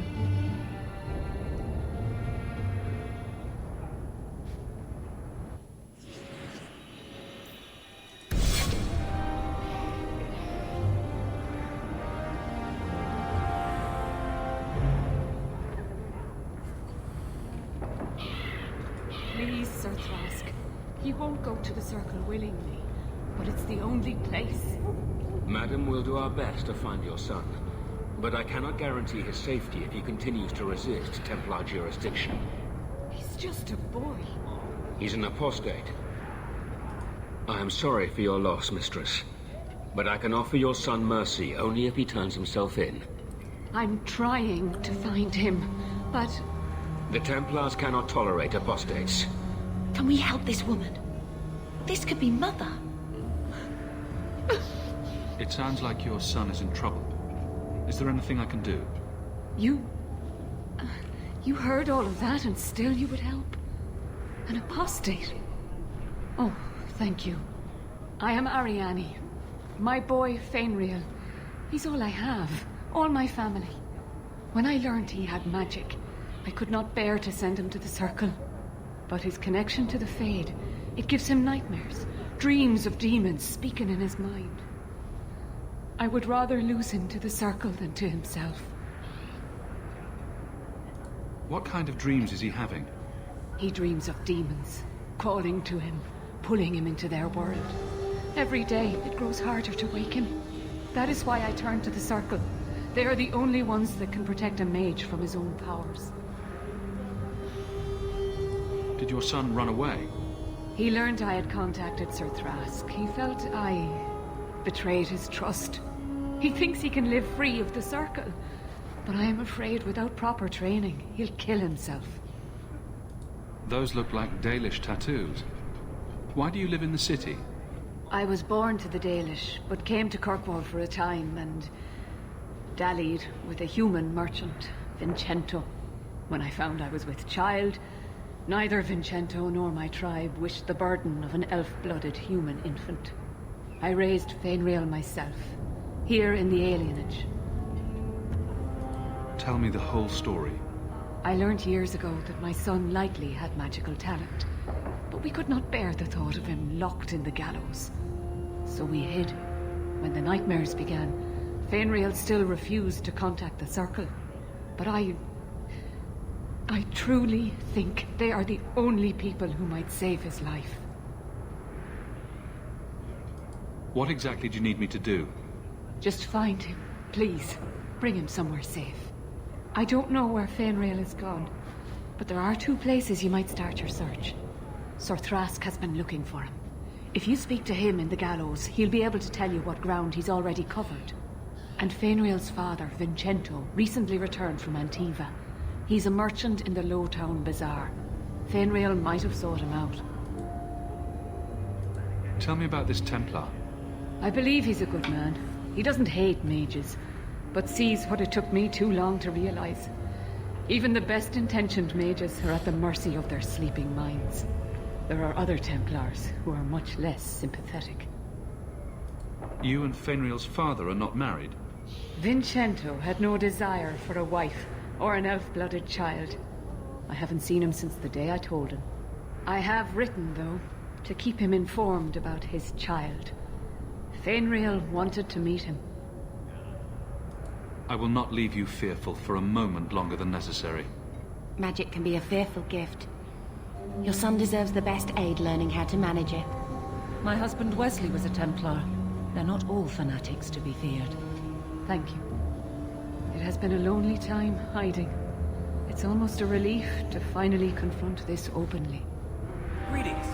Please, Sir Thrask. He won't go to the Circle willingly, but it's the only place. Madam, we'll do our best to find your son. But I cannot guarantee his safety if he continues to resist Templar jurisdiction. He's just a boy. He's an apostate. I am sorry for your loss, mistress. But I can offer your son mercy only if he turns himself in. I'm trying to find him, but... The Templars cannot tolerate apostates. Can we help this woman? This could be Mother. It sounds like your son is in trouble. Is there anything I can do? You heard all of that and still you would help? An apostate? Oh, thank you. I am Ariane. My boy, Fainriel. He's all I have. All my family. When I learned he had magic, I could not bear to send him to the Circle. But his connection to the Fade, it gives him nightmares, dreams of demons speaking in his mind. I would rather lose him to the Circle than to himself. What kind of dreams is he having? He dreams of demons, calling to him, pulling him into their world. Every day, it grows harder to wake him. That is why I turn to the Circle. They are the only ones that can protect a mage from his own powers. Did your son run away? He learned I had contacted Sir Thrask. He felt I betrayed his trust. He thinks he can live free of the Circle. But I am afraid without proper training, he'll kill himself. Those look like Dalish tattoos. Why do you live in the city? I was born to the Dalish, but came to Kirkwall for a time and dallied with a human merchant, Vincento. When I found I was with child, neither Vincento nor my tribe wished the burden of an elf-blooded human infant. I raised Fainrail myself, here in the alienage. Tell me the whole story. I learned years ago that my son likely had magical talent, but we could not bear the thought of him locked in the gallows. So we hid. When the nightmares began, Fainrail still refused to contact the Circle. But I truly think they are the only people who might save his life. What exactly do you need me to do? Just find him, please. Bring him somewhere safe. I don't know where Fainrail is gone, but there are 2 places you might start your search. Sir Thrask has been looking for him. If you speak to him in the gallows, he'll be able to tell you what ground he's already covered. And Fainrail's father, Vincento, recently returned from Antiva. He's a merchant in the Lowtown Bazaar. Fainrail might have sought him out. Tell me about this Templar. I believe he's a good man. He doesn't hate mages, but sees what it took me too long to realize. Even the best-intentioned mages are at the mercy of their sleeping minds. There are other Templars who are much less sympathetic. You and Fainrail's father are not married? Vincento had no desire for a wife or an elf-blooded child. I haven't seen him since the day I told him. I have written, though, to keep him informed about his child. Fainrail wanted to meet him. I will not leave you fearful for a moment longer than necessary. Magic can be a fearful gift. Your son deserves the best aid learning how to manage it. My husband Wesley was a Templar. They're not all fanatics to be feared. Thank you. It has been a lonely time hiding. It's almost a relief to finally confront this openly. Greetings.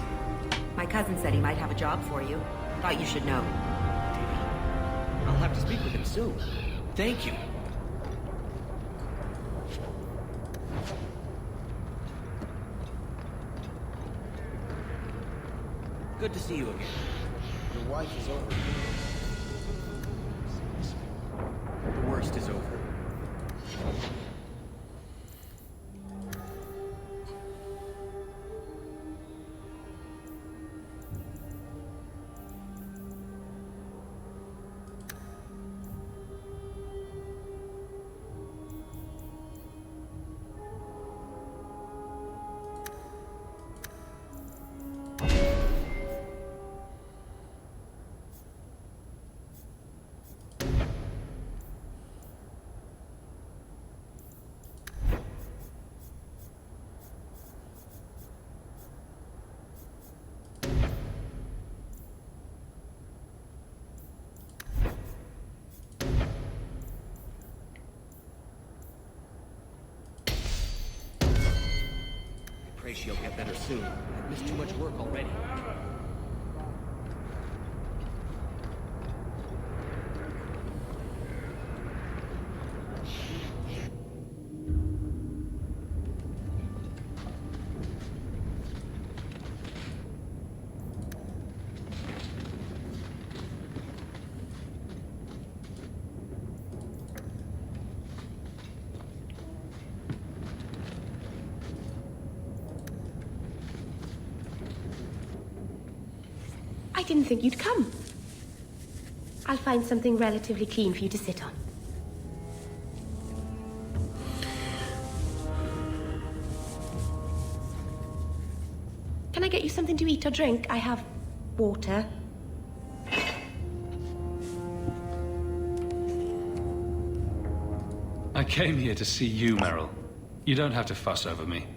My cousin said he might have a job for you. Thought you should know. I'll have to speak with him soon. Thank you. Good to see you again. Your wife is over. The worst is over. Pray she'll get better soon. I've missed too much work already. I didn't think you'd come. I'll find something relatively clean for you to sit on. Can I get you something to eat or drink? I have water. I came here to see you, Merrill. You don't have to fuss over me.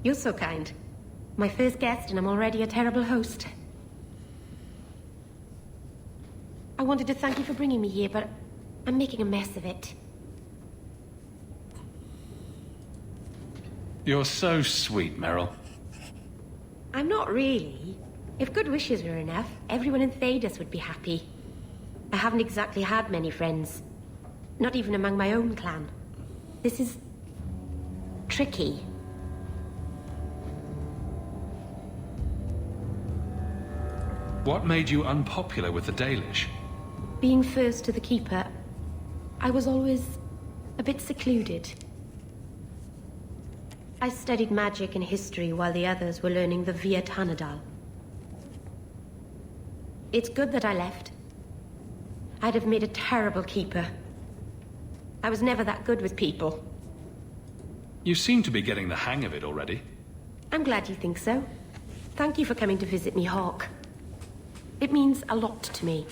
You're so kind. My first guest, and I'm already a terrible host. I wanted to thank you for bringing me here, but I'm making a mess of it. You're so sweet, Merrill. I'm not really. If good wishes were enough, everyone in Thedas would be happy. I haven't exactly had many friends. Not even among my own clan. This is... tricky. What made you unpopular with the Dalish? Being first to the Keeper, I was always a bit secluded. I studied magic and history while the others were learning the Via Tanadal. It's good that I left. I'd have made a terrible Keeper. I was never that good with people. You seem to be getting the hang of it already. I'm glad you think so. Thank you for coming to visit me, Hawke. It means a lot to me.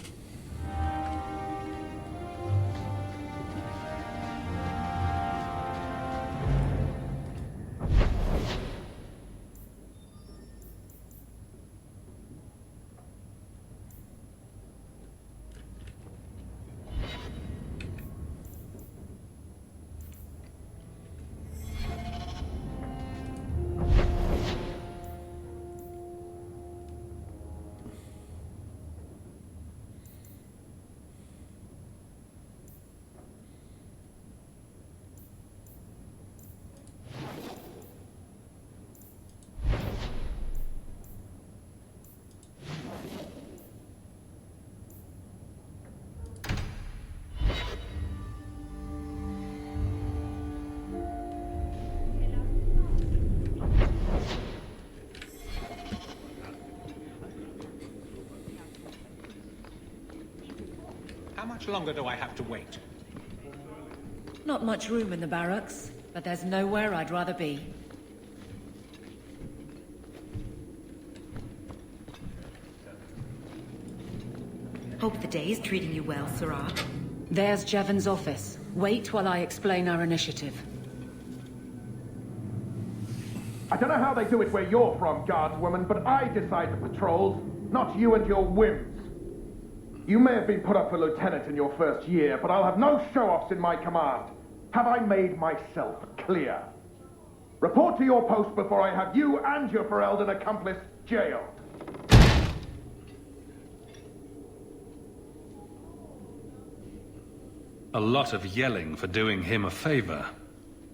How much longer do I have to wait? Not much room in the barracks, but there's nowhere I'd rather be. Hope the day is treating you well, Sirrah. There's Jevon's office. Wait while I explain our initiative. I don't know how they do it where you're from, guardswoman, but I decide the patrols, not you and your whims. You may have been put up for lieutenant in your first year, but I'll have no show-offs in my command. Have I made myself clear? Report to your post before I have you and your Ferelden accomplice jailed. A lot of yelling for doing him a favor.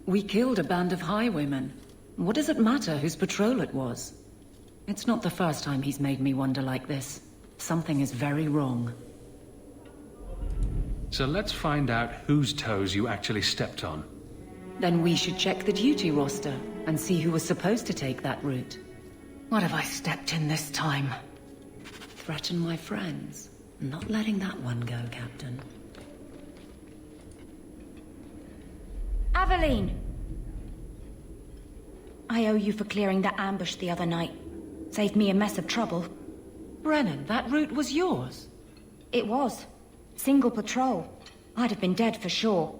We killed a band of highwaymen. What does it matter whose patrol it was? It's not the first time he's made me wonder like this. Something is very wrong. So let's find out whose toes you actually stepped on. Then we should check the duty roster and see who was supposed to take that route. What have I stepped in this time? Threaten my friends. Not letting that one go, Captain. Aveline! I owe you for clearing that ambush the other night. Saved me a mess of trouble. Brennan, that route was yours? It was. Single patrol. I'd have been dead for sure.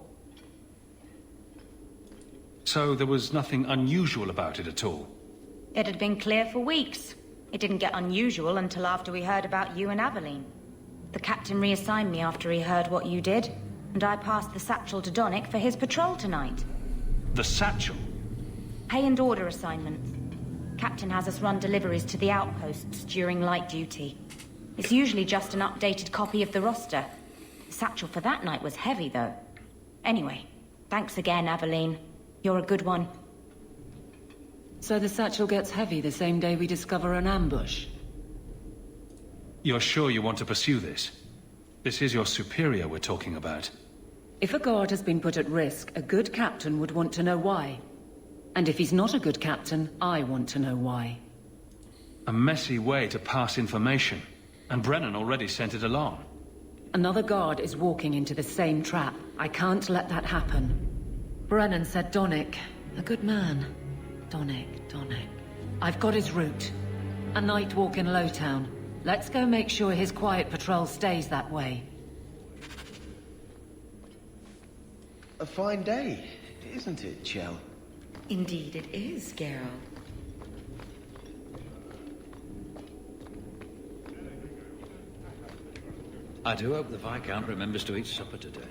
So there was nothing unusual about it at all? It had been clear for weeks. It didn't get unusual until after we heard about you and Aveline. The captain reassigned me after he heard what you did, and I passed the satchel to Donnic for his patrol tonight. The satchel? Pay and order assignments. Captain has us run deliveries to the outposts during light duty. It's usually just an updated copy of the roster. The satchel for that night was heavy, though. Anyway, thanks again, Aveline. You're a good one. So the satchel gets heavy the same day we discover an ambush? You're sure you want to pursue this? This is your superior we're talking about. If a guard has been put at risk, a good captain would want to know why. And if he's not a good captain, I want to know why. A messy way to pass information, and Brennan already sent it along. Another guard is walking into the same trap. I can't let that happen. Brennan said Donnic. A good man. Donnic. I've got his route. A night walk in Lowtown. Let's go make sure his quiet patrol stays that way. A fine day, isn't it, Chell? Indeed it is, Geralt. I do hope the Viscount remembers to eat supper today.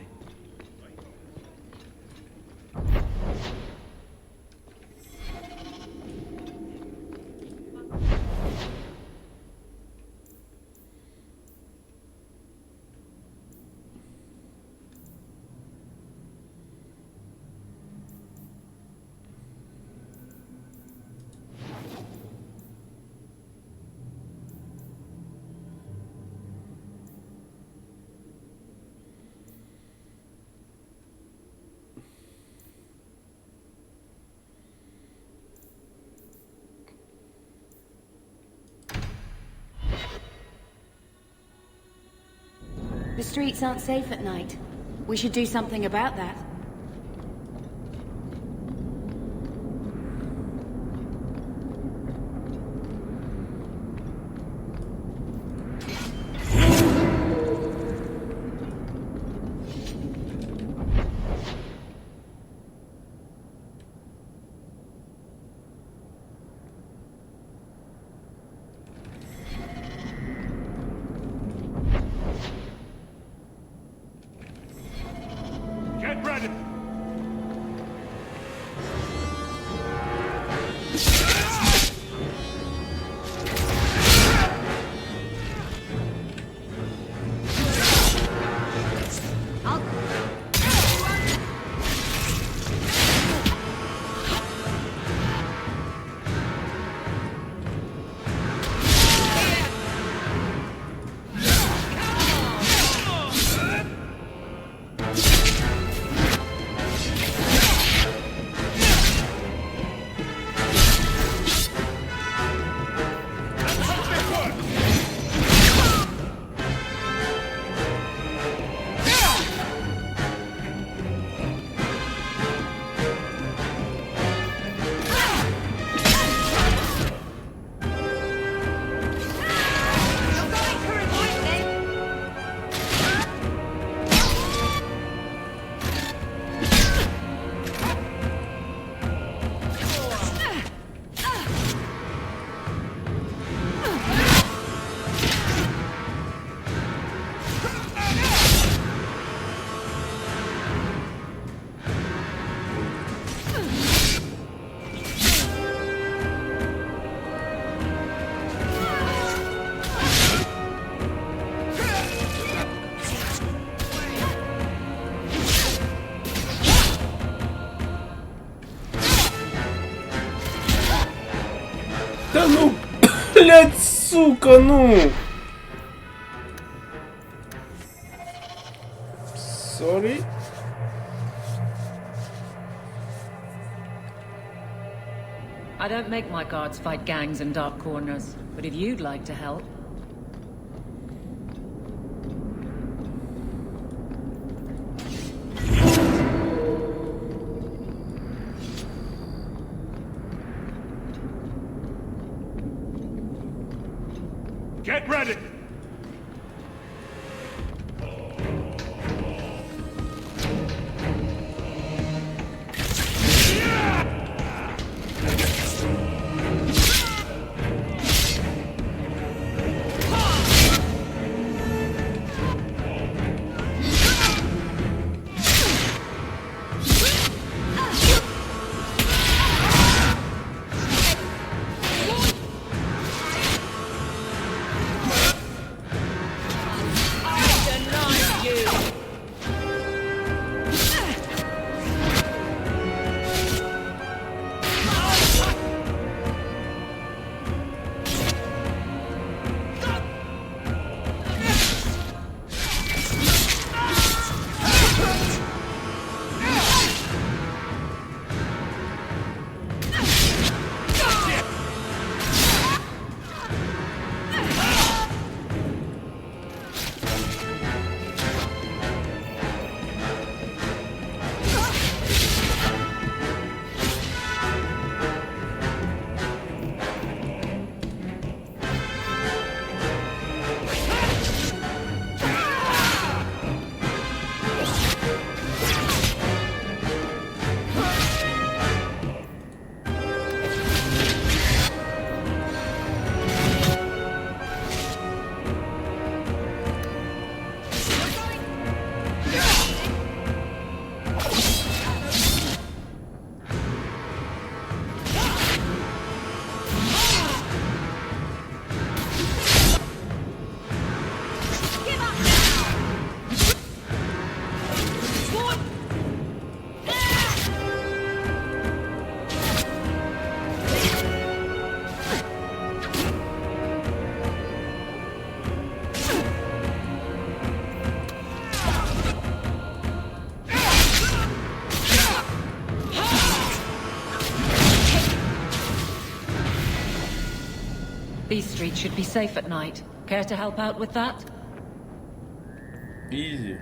The streets aren't safe at night. We should do something about that. Get ready! Да ну, блядь, сука, ну! Sorry? I don't make my guards fight gangs in dark corners, but if you'd like to help... Get ready! These streets should be safe at night. Care to help out with that? Easy.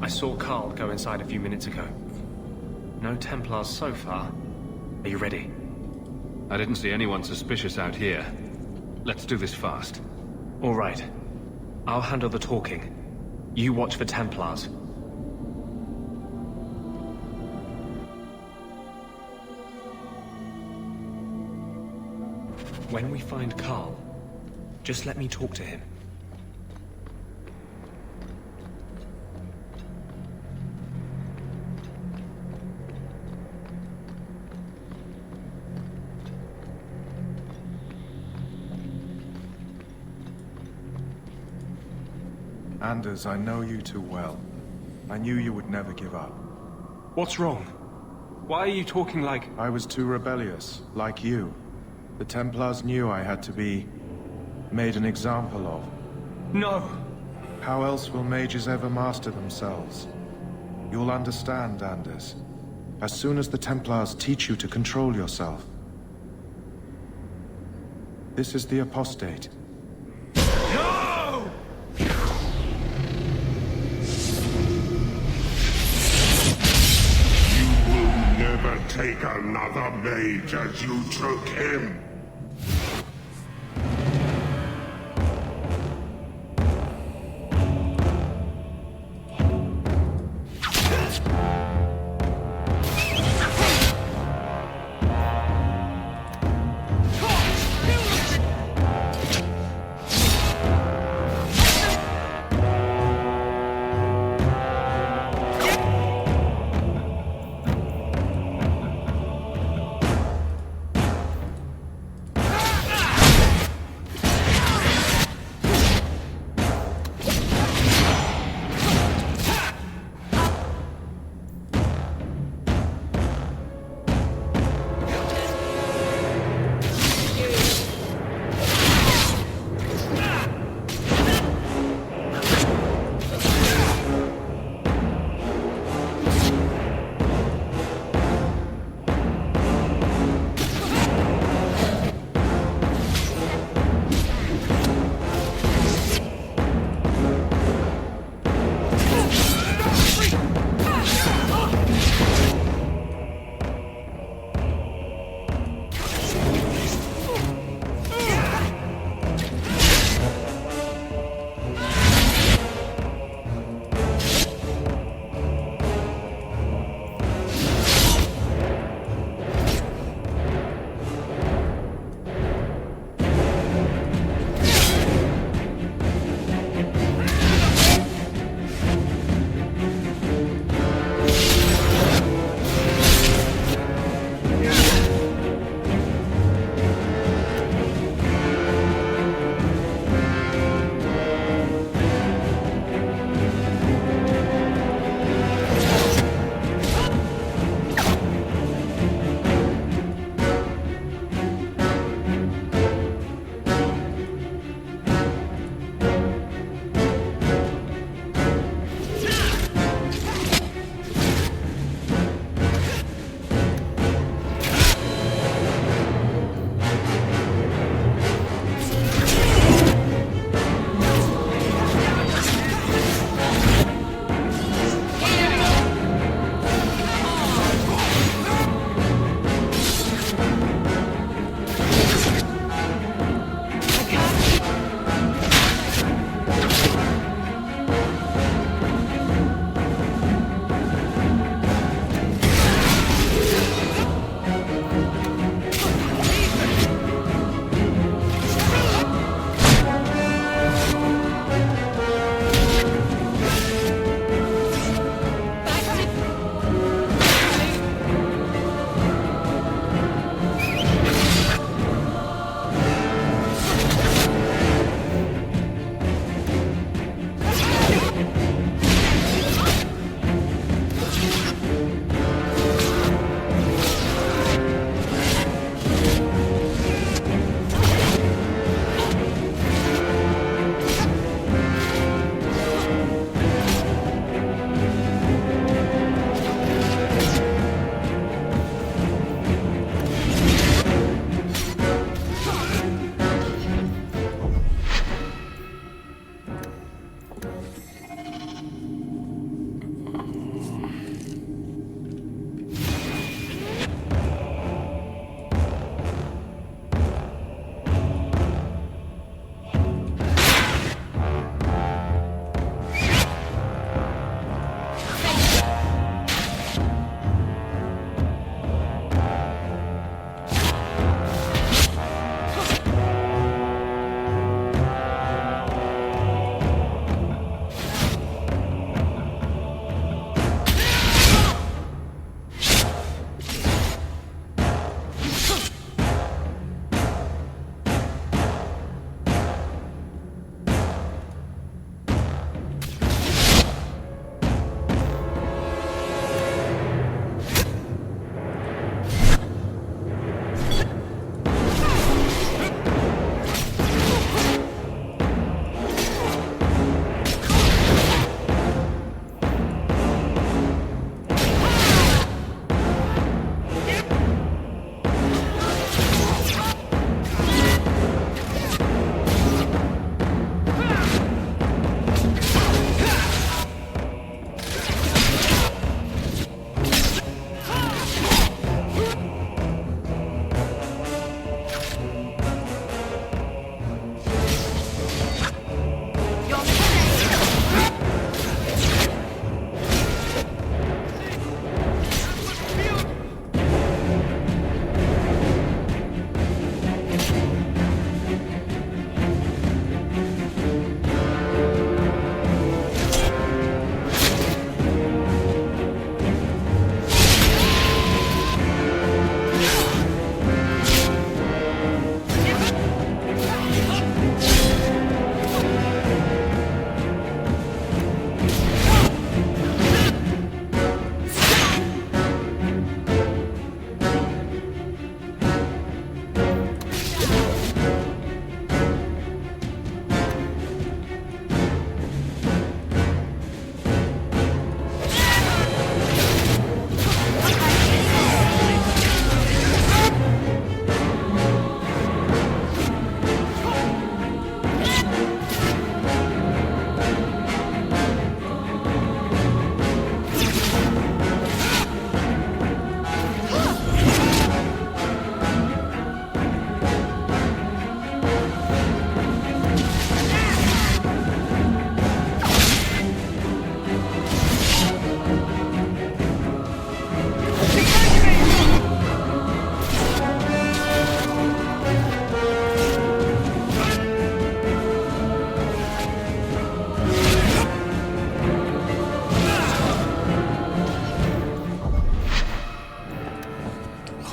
I saw Carl go inside a few minutes ago. No Templars so far. Are you ready? I didn't see anyone suspicious out here. Let's do this fast. All right. I'll handle the talking. You watch for Templars. When we find Carl, just let me talk to him. Anders, I know you too well. I knew you would never give up. What's wrong? Why are you talking like... I was too rebellious, like you. The Templars knew I had to be... made an example of. No! How else will mages ever master themselves? You'll understand, Anders. As soon as the Templars teach you to control yourself. This is the Apostate. No! Never take another mage as you took him.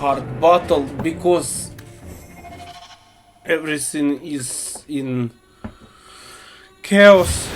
hard battle because everything is in chaos.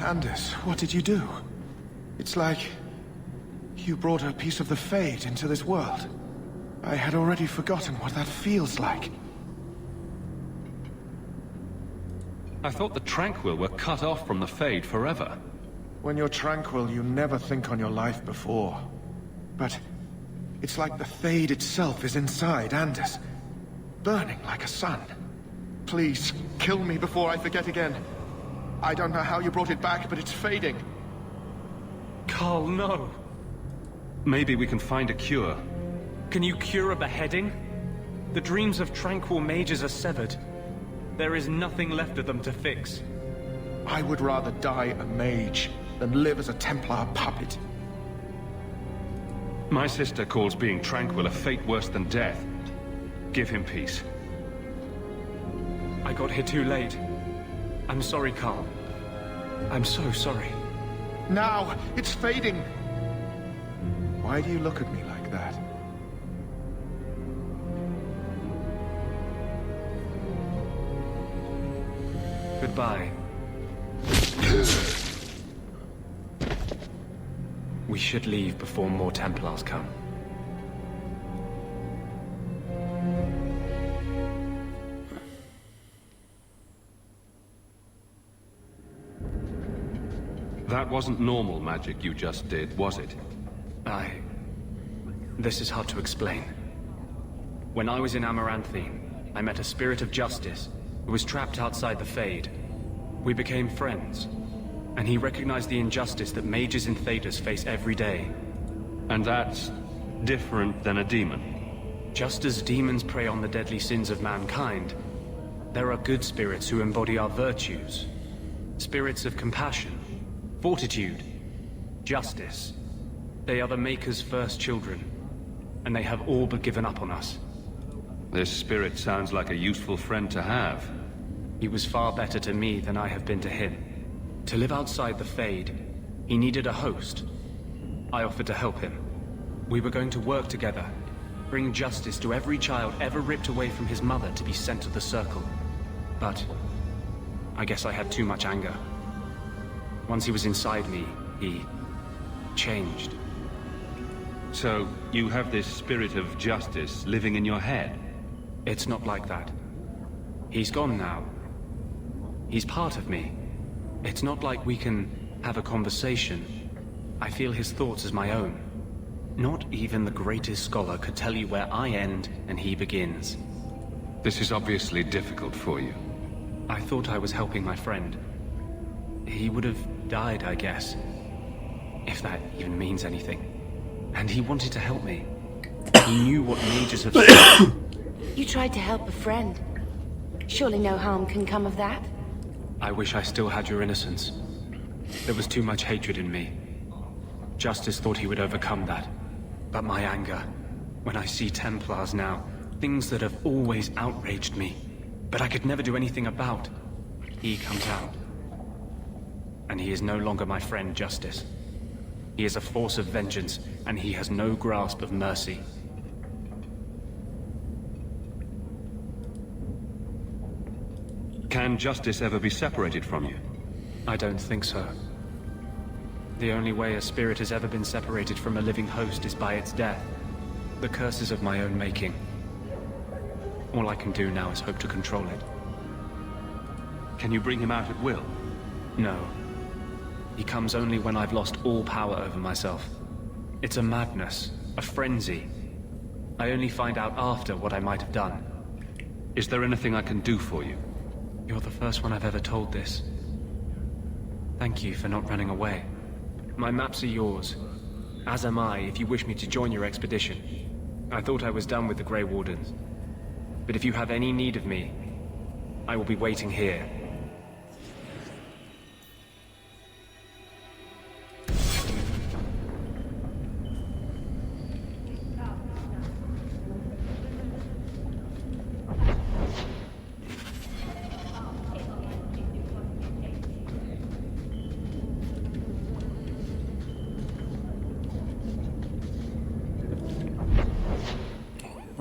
Anders, what did you do? It's like you brought a piece of the Fade into this world. I had already forgotten what that feels like. I thought the Tranquil were cut off from the Fade forever. When you're tranquil, you never think on your life before. But it's like the Fade itself is inside Anders, burning like a sun. Please, kill me before I forget again. I don't know how you brought it back, but it's fading. Carl, no. Maybe we can find a cure. Can you cure a beheading? The dreams of tranquil mages are severed. There is nothing left of them to fix. I would rather die a mage than live as a Templar puppet. My sister calls being tranquil a fate worse than death. Give him peace. I got here too late. I'm sorry, Carl. I'm so sorry. Now, it's fading. Why do you look at me like that? Goodbye. We should leave before more Templars come. That wasn't normal magic you just did, was it? This is hard to explain. When I was in Amaranthine, I met a spirit of justice who was trapped outside the Fade. We became friends, and he recognized the injustice that mages in Thedas face every day. And that's different than a demon? Just as demons prey on the deadly sins of mankind, there are good spirits who embody our virtues. Spirits of compassion, fortitude, justice. They are the Maker's first children, and they have all but given up on us. This spirit sounds like a useful friend to have. He was far better to me than I have been to him. To live outside the Fade, he needed a host. I offered to help him. We were going to work together, bring justice to every child ever ripped away from his mother to be sent to the Circle. But I guess I had too much anger. Once he was inside me, he changed. So, you have this spirit of justice living in your head? It's not like that. He's gone now. He's part of me. It's not like we can have a conversation. I feel his thoughts as my own. Not even the greatest scholar could tell you where I end and he begins. This is obviously difficult for you. I thought I was helping my friend. He would have died, I guess. If that even means anything. And he wanted to help me. He knew what mages have said. You tried to help a friend. Surely no harm can come of that. I wish I still had your innocence. There was too much hatred in me. Justice thought he would overcome that. But my anger, when I see Templars now, things that have always outraged me, but I could never do anything about, he comes out. And he is no longer my friend, Justice. He is a force of vengeance, and he has no grasp of mercy. Can justice ever be separated from you? I don't think so. The only way a spirit has ever been separated from a living host is by its death. The curse is of my own making. All I can do now is hope to control it. Can you bring him out at will? No. He comes only when I've lost all power over myself. It's a madness, a frenzy. I only find out after what I might have done. Is there anything I can do for you? You're the first one I've ever told this. Thank you for not running away. My maps are yours, as am I if you wish me to join your expedition. I thought I was done with the Grey Wardens. But if you have any need of me, I will be waiting here.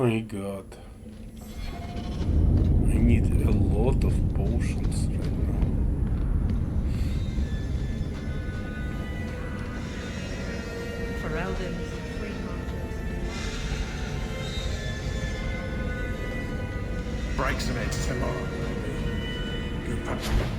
Oh my god. I need a lot of potions right now. Ferelden's free Break some eggs tomorrow, baby. Goodbye.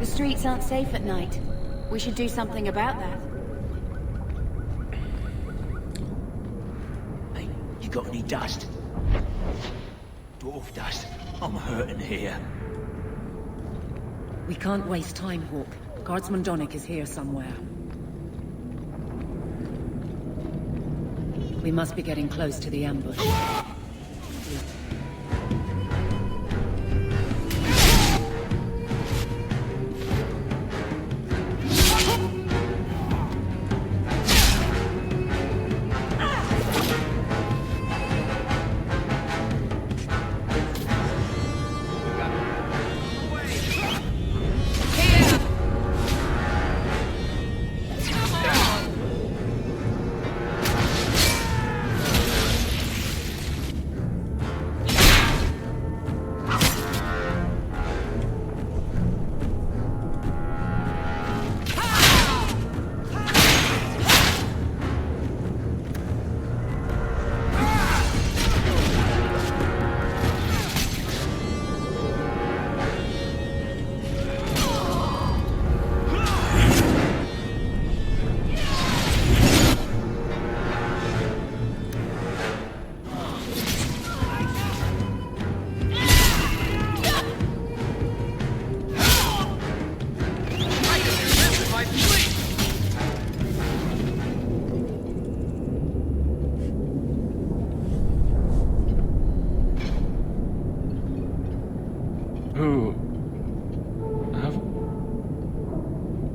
The streets aren't safe at night. We should do something about that. Hey, you got any dust? Dwarf dust. I'm hurting here. We can't waste time, Hawk. Guardsman Donnick is here somewhere. We must be getting close to the ambush.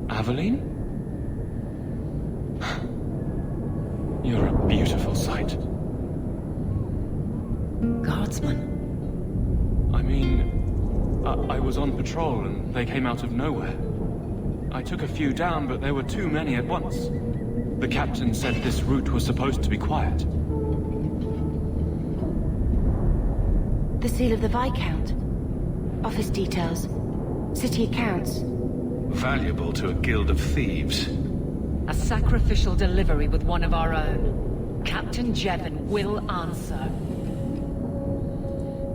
Aveline? You're a beautiful sight. Guardsman? I mean, I was on patrol and they came out of nowhere. I took a few down, but there were too many at once. The captain said this route was supposed to be quiet. The seal of the Viscount. Office details. City accounts. Valuable to a guild of thieves. A sacrificial delivery with one of our own. Captain Jevon will answer.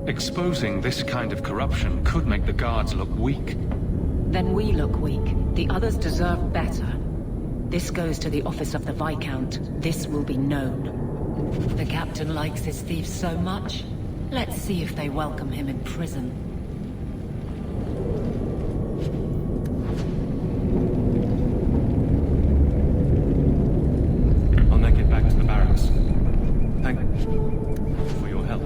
Exposing this kind of corruption could make the guards look weak. Then we look weak. The others deserve better. This goes to the office of the Viscount. This will be known. The captain likes his thieves so much. Let's see if they welcome him in prison. I'll make it back to the barracks. Thank you for your help.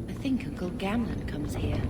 I think Uncle Gamlen comes here.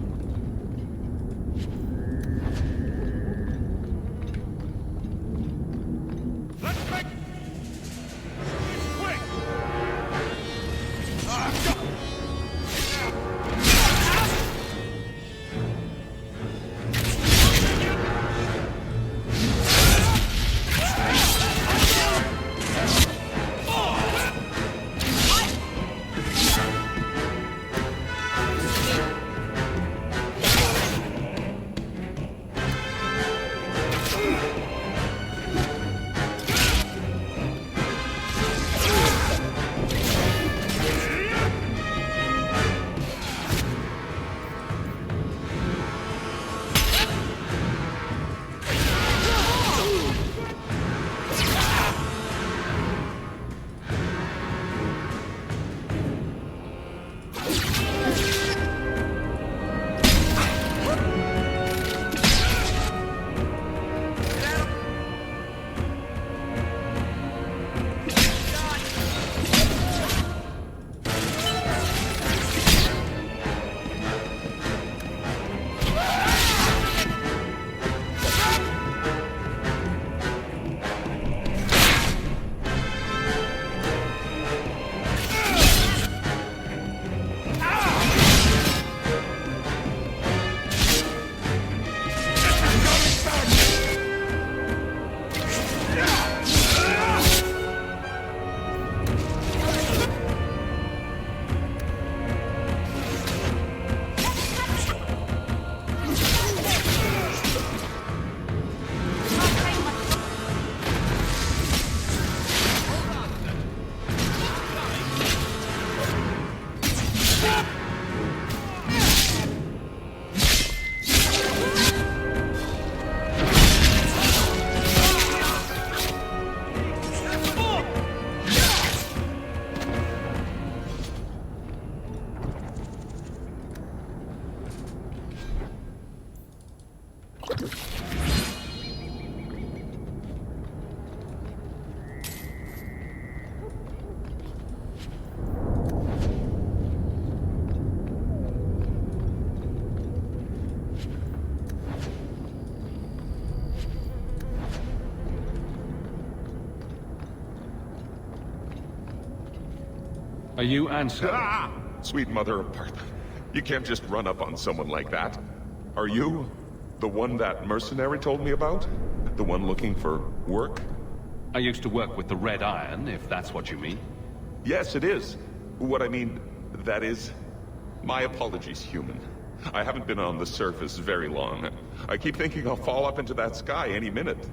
Are you Ansel? Ah! Sweet mother of Parth. You can't just run up on someone like that. Are you the one that mercenary told me about? The one looking for work? I used to work with the Red Iron, if that's what you mean. Yes, it is. What I mean, that is... My apologies, human. I haven't been on the surface very long. I keep thinking I'll fall up into that sky any minute.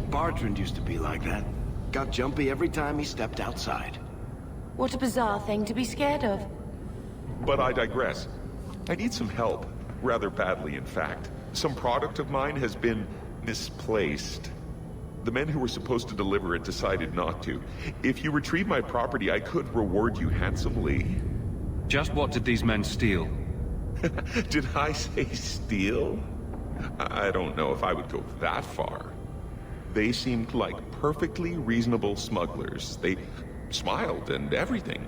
Bartrand used to be like that. Got jumpy every time he stepped outside. What a bizarre thing to be scared of. But I digress. I need some help. Rather badly, in fact. Some product of mine has been misplaced. The men who were supposed to deliver it decided not to. If you retrieve my property, I could reward you handsomely. Just what did these men steal? Did I say steal? I don't know if I would go that far. They seemed like perfectly reasonable smugglers. They smiled and everything.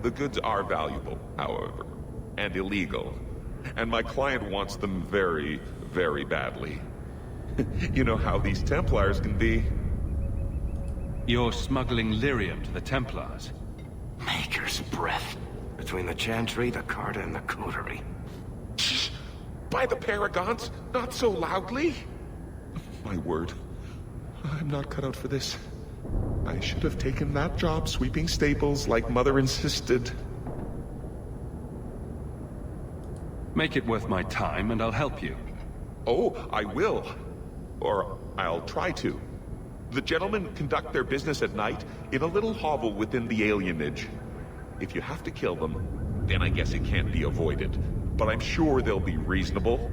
The goods are valuable, however, and illegal. And my client wants them very, very badly. You know how these Templars can be. You're smuggling lyrium to the Templars? Maker's breath. Between the Chantry, the Carta, and the Coterie. Shh! By the Paragons, not so loudly! My word. I'm not cut out for this. I should have taken that job sweeping stables like Mother insisted. Make it worth my time and I'll help you. Oh, I will. Or I'll try to. The gentlemen conduct their business at night in a little hovel within the alienage. If you have to kill them, then I guess it can't be avoided. But I'm sure they'll be reasonable.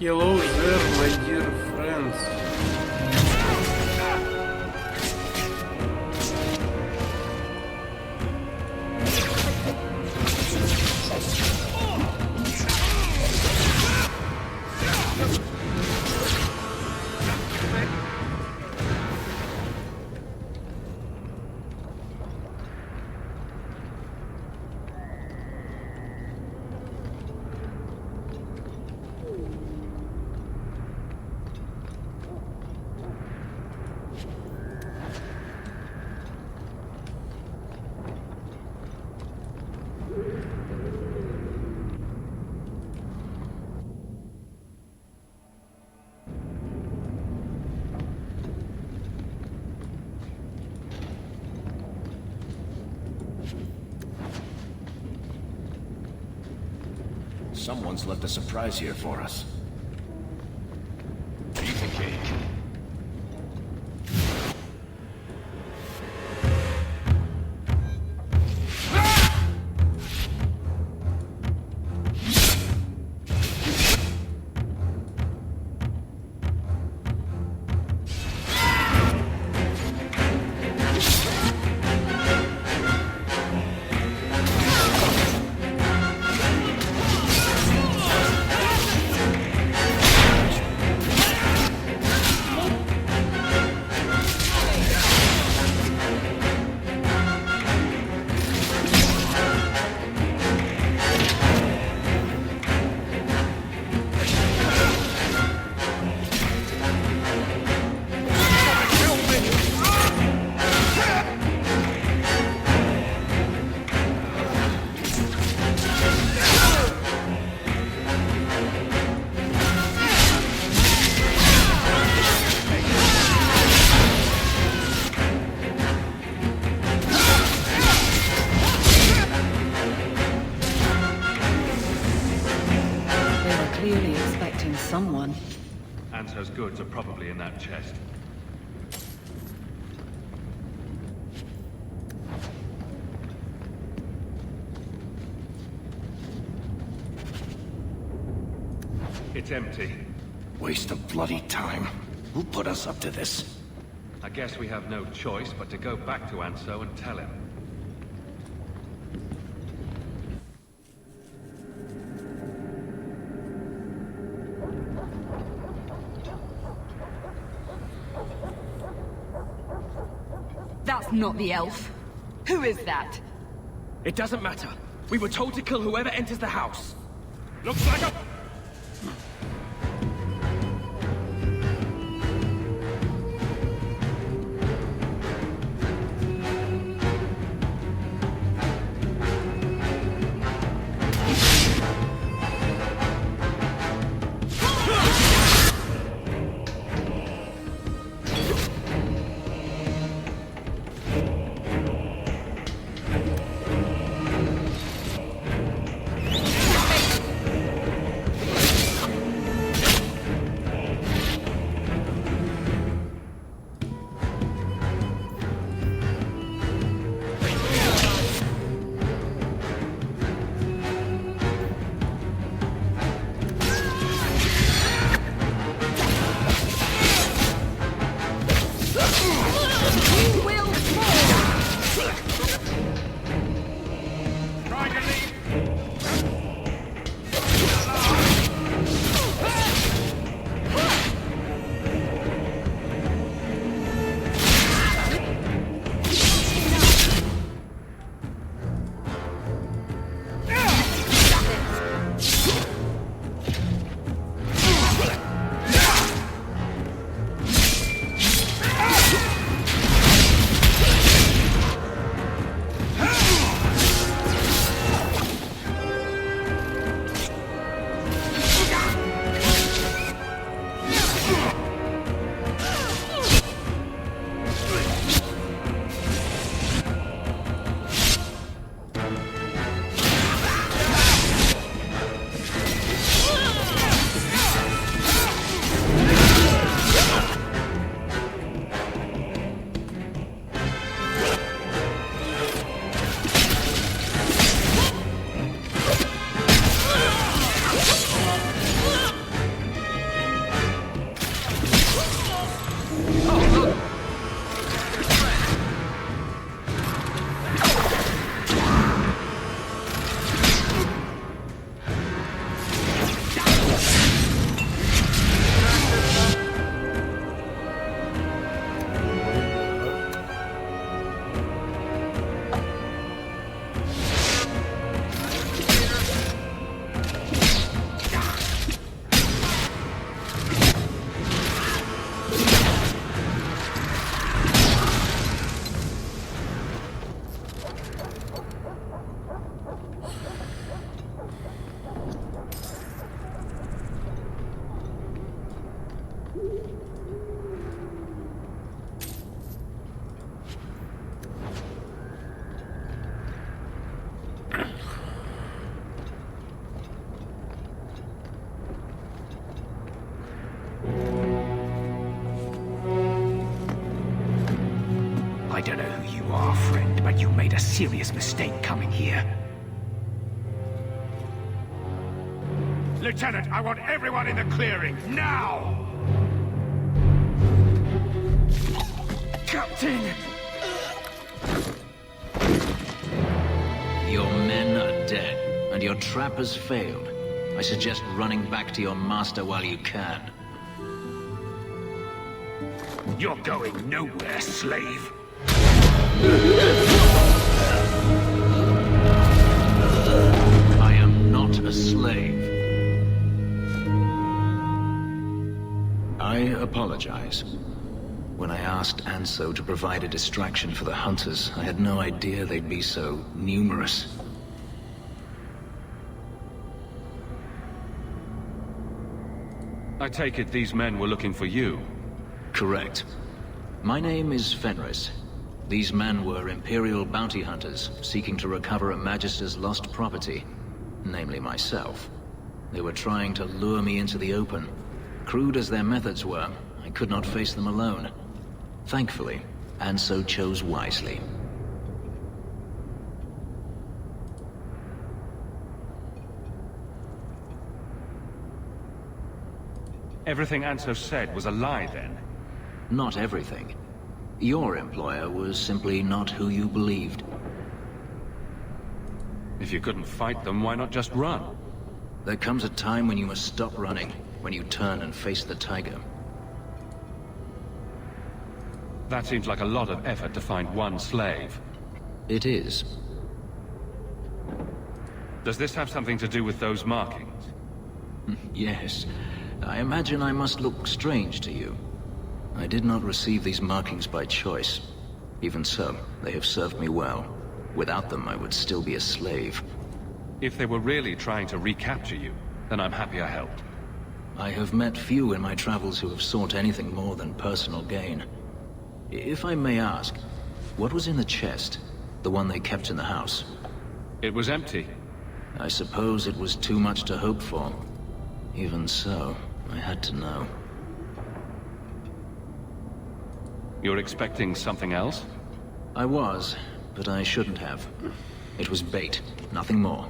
Hello there, my dear friends. Someone's left a surprise here for us. Piece of cake. Someone. Anso's goods are probably in that chest. It's empty. Waste of bloody time. Who put us up to this? I guess we have no choice but to go back to Anso and tell him. That's not the elf. Who is that? It doesn't matter. We were told to kill whoever enters the house. Looks like a... I don't know who you are, friend, but you made a serious mistake coming here. Lieutenant, I want everyone in the clearing, now! Captain! Your men are dead, and your trap has failed. I suggest running back to your master while you can. You're going nowhere, slave. I am not a slave. I apologize. When I asked Anso to provide a distraction for the hunters, I had no idea they'd be so numerous. I take it these men were looking for you? Correct. My name is Fenris. These men were Imperial bounty hunters, seeking to recover a Magister's lost property, namely myself. They were trying to lure me into the open. Crude as their methods were, I could not face them alone. Thankfully, Anso chose wisely. Everything Anso said was a lie, then? Not everything. Your employer was simply not who you believed. If you couldn't fight them, why not just run? There comes a time when you must stop running, when you turn and face the tiger. That seems like a lot of effort to find one slave. It is. Does this have something to do with those markings? Yes. I imagine I must look strange to you. I did not receive these markings by choice. Even so, they have served me well. Without them, I would still be a slave. If they were really trying to recapture you, then I'm happy I helped. I have met few in my travels who have sought anything more than personal gain. If I may ask, what was in the chest? The one they kept in the house? It was empty. I suppose it was too much to hope for. Even so, I had to know. You're expecting something else? I was, but I shouldn't have. It was bait, nothing more.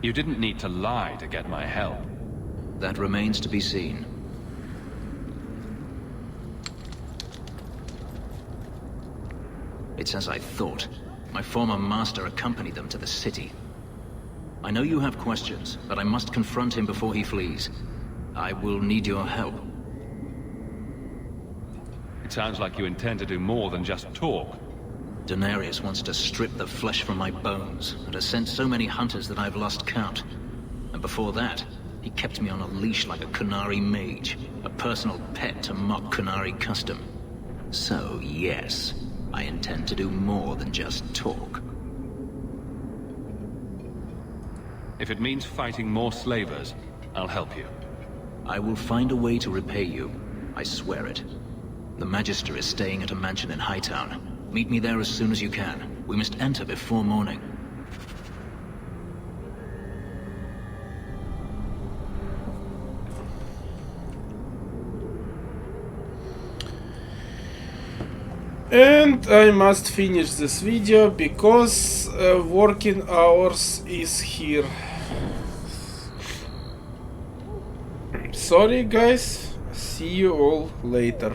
You didn't need to lie to get my help. That remains to be seen. It's as I thought. My former master accompanied them to the city. I know you have questions, but I must confront him before he flees. I will need your help. It sounds like you intend to do more than just talk. Denarius wants to strip the flesh from my bones, and has sent so many hunters that I've lost count. And before that, he kept me on a leash like a Qunari mage, a personal pet to mock Qunari custom. So, yes, I intend to do more than just talk. If it means fighting more slavers, I'll help you. I will find a way to repay you. I swear it. The Magister is staying at a mansion in Hightown. Meet me there as soon as you can. We must enter before morning. And I must finish this video because working hours is here. Sorry guys, see you all later.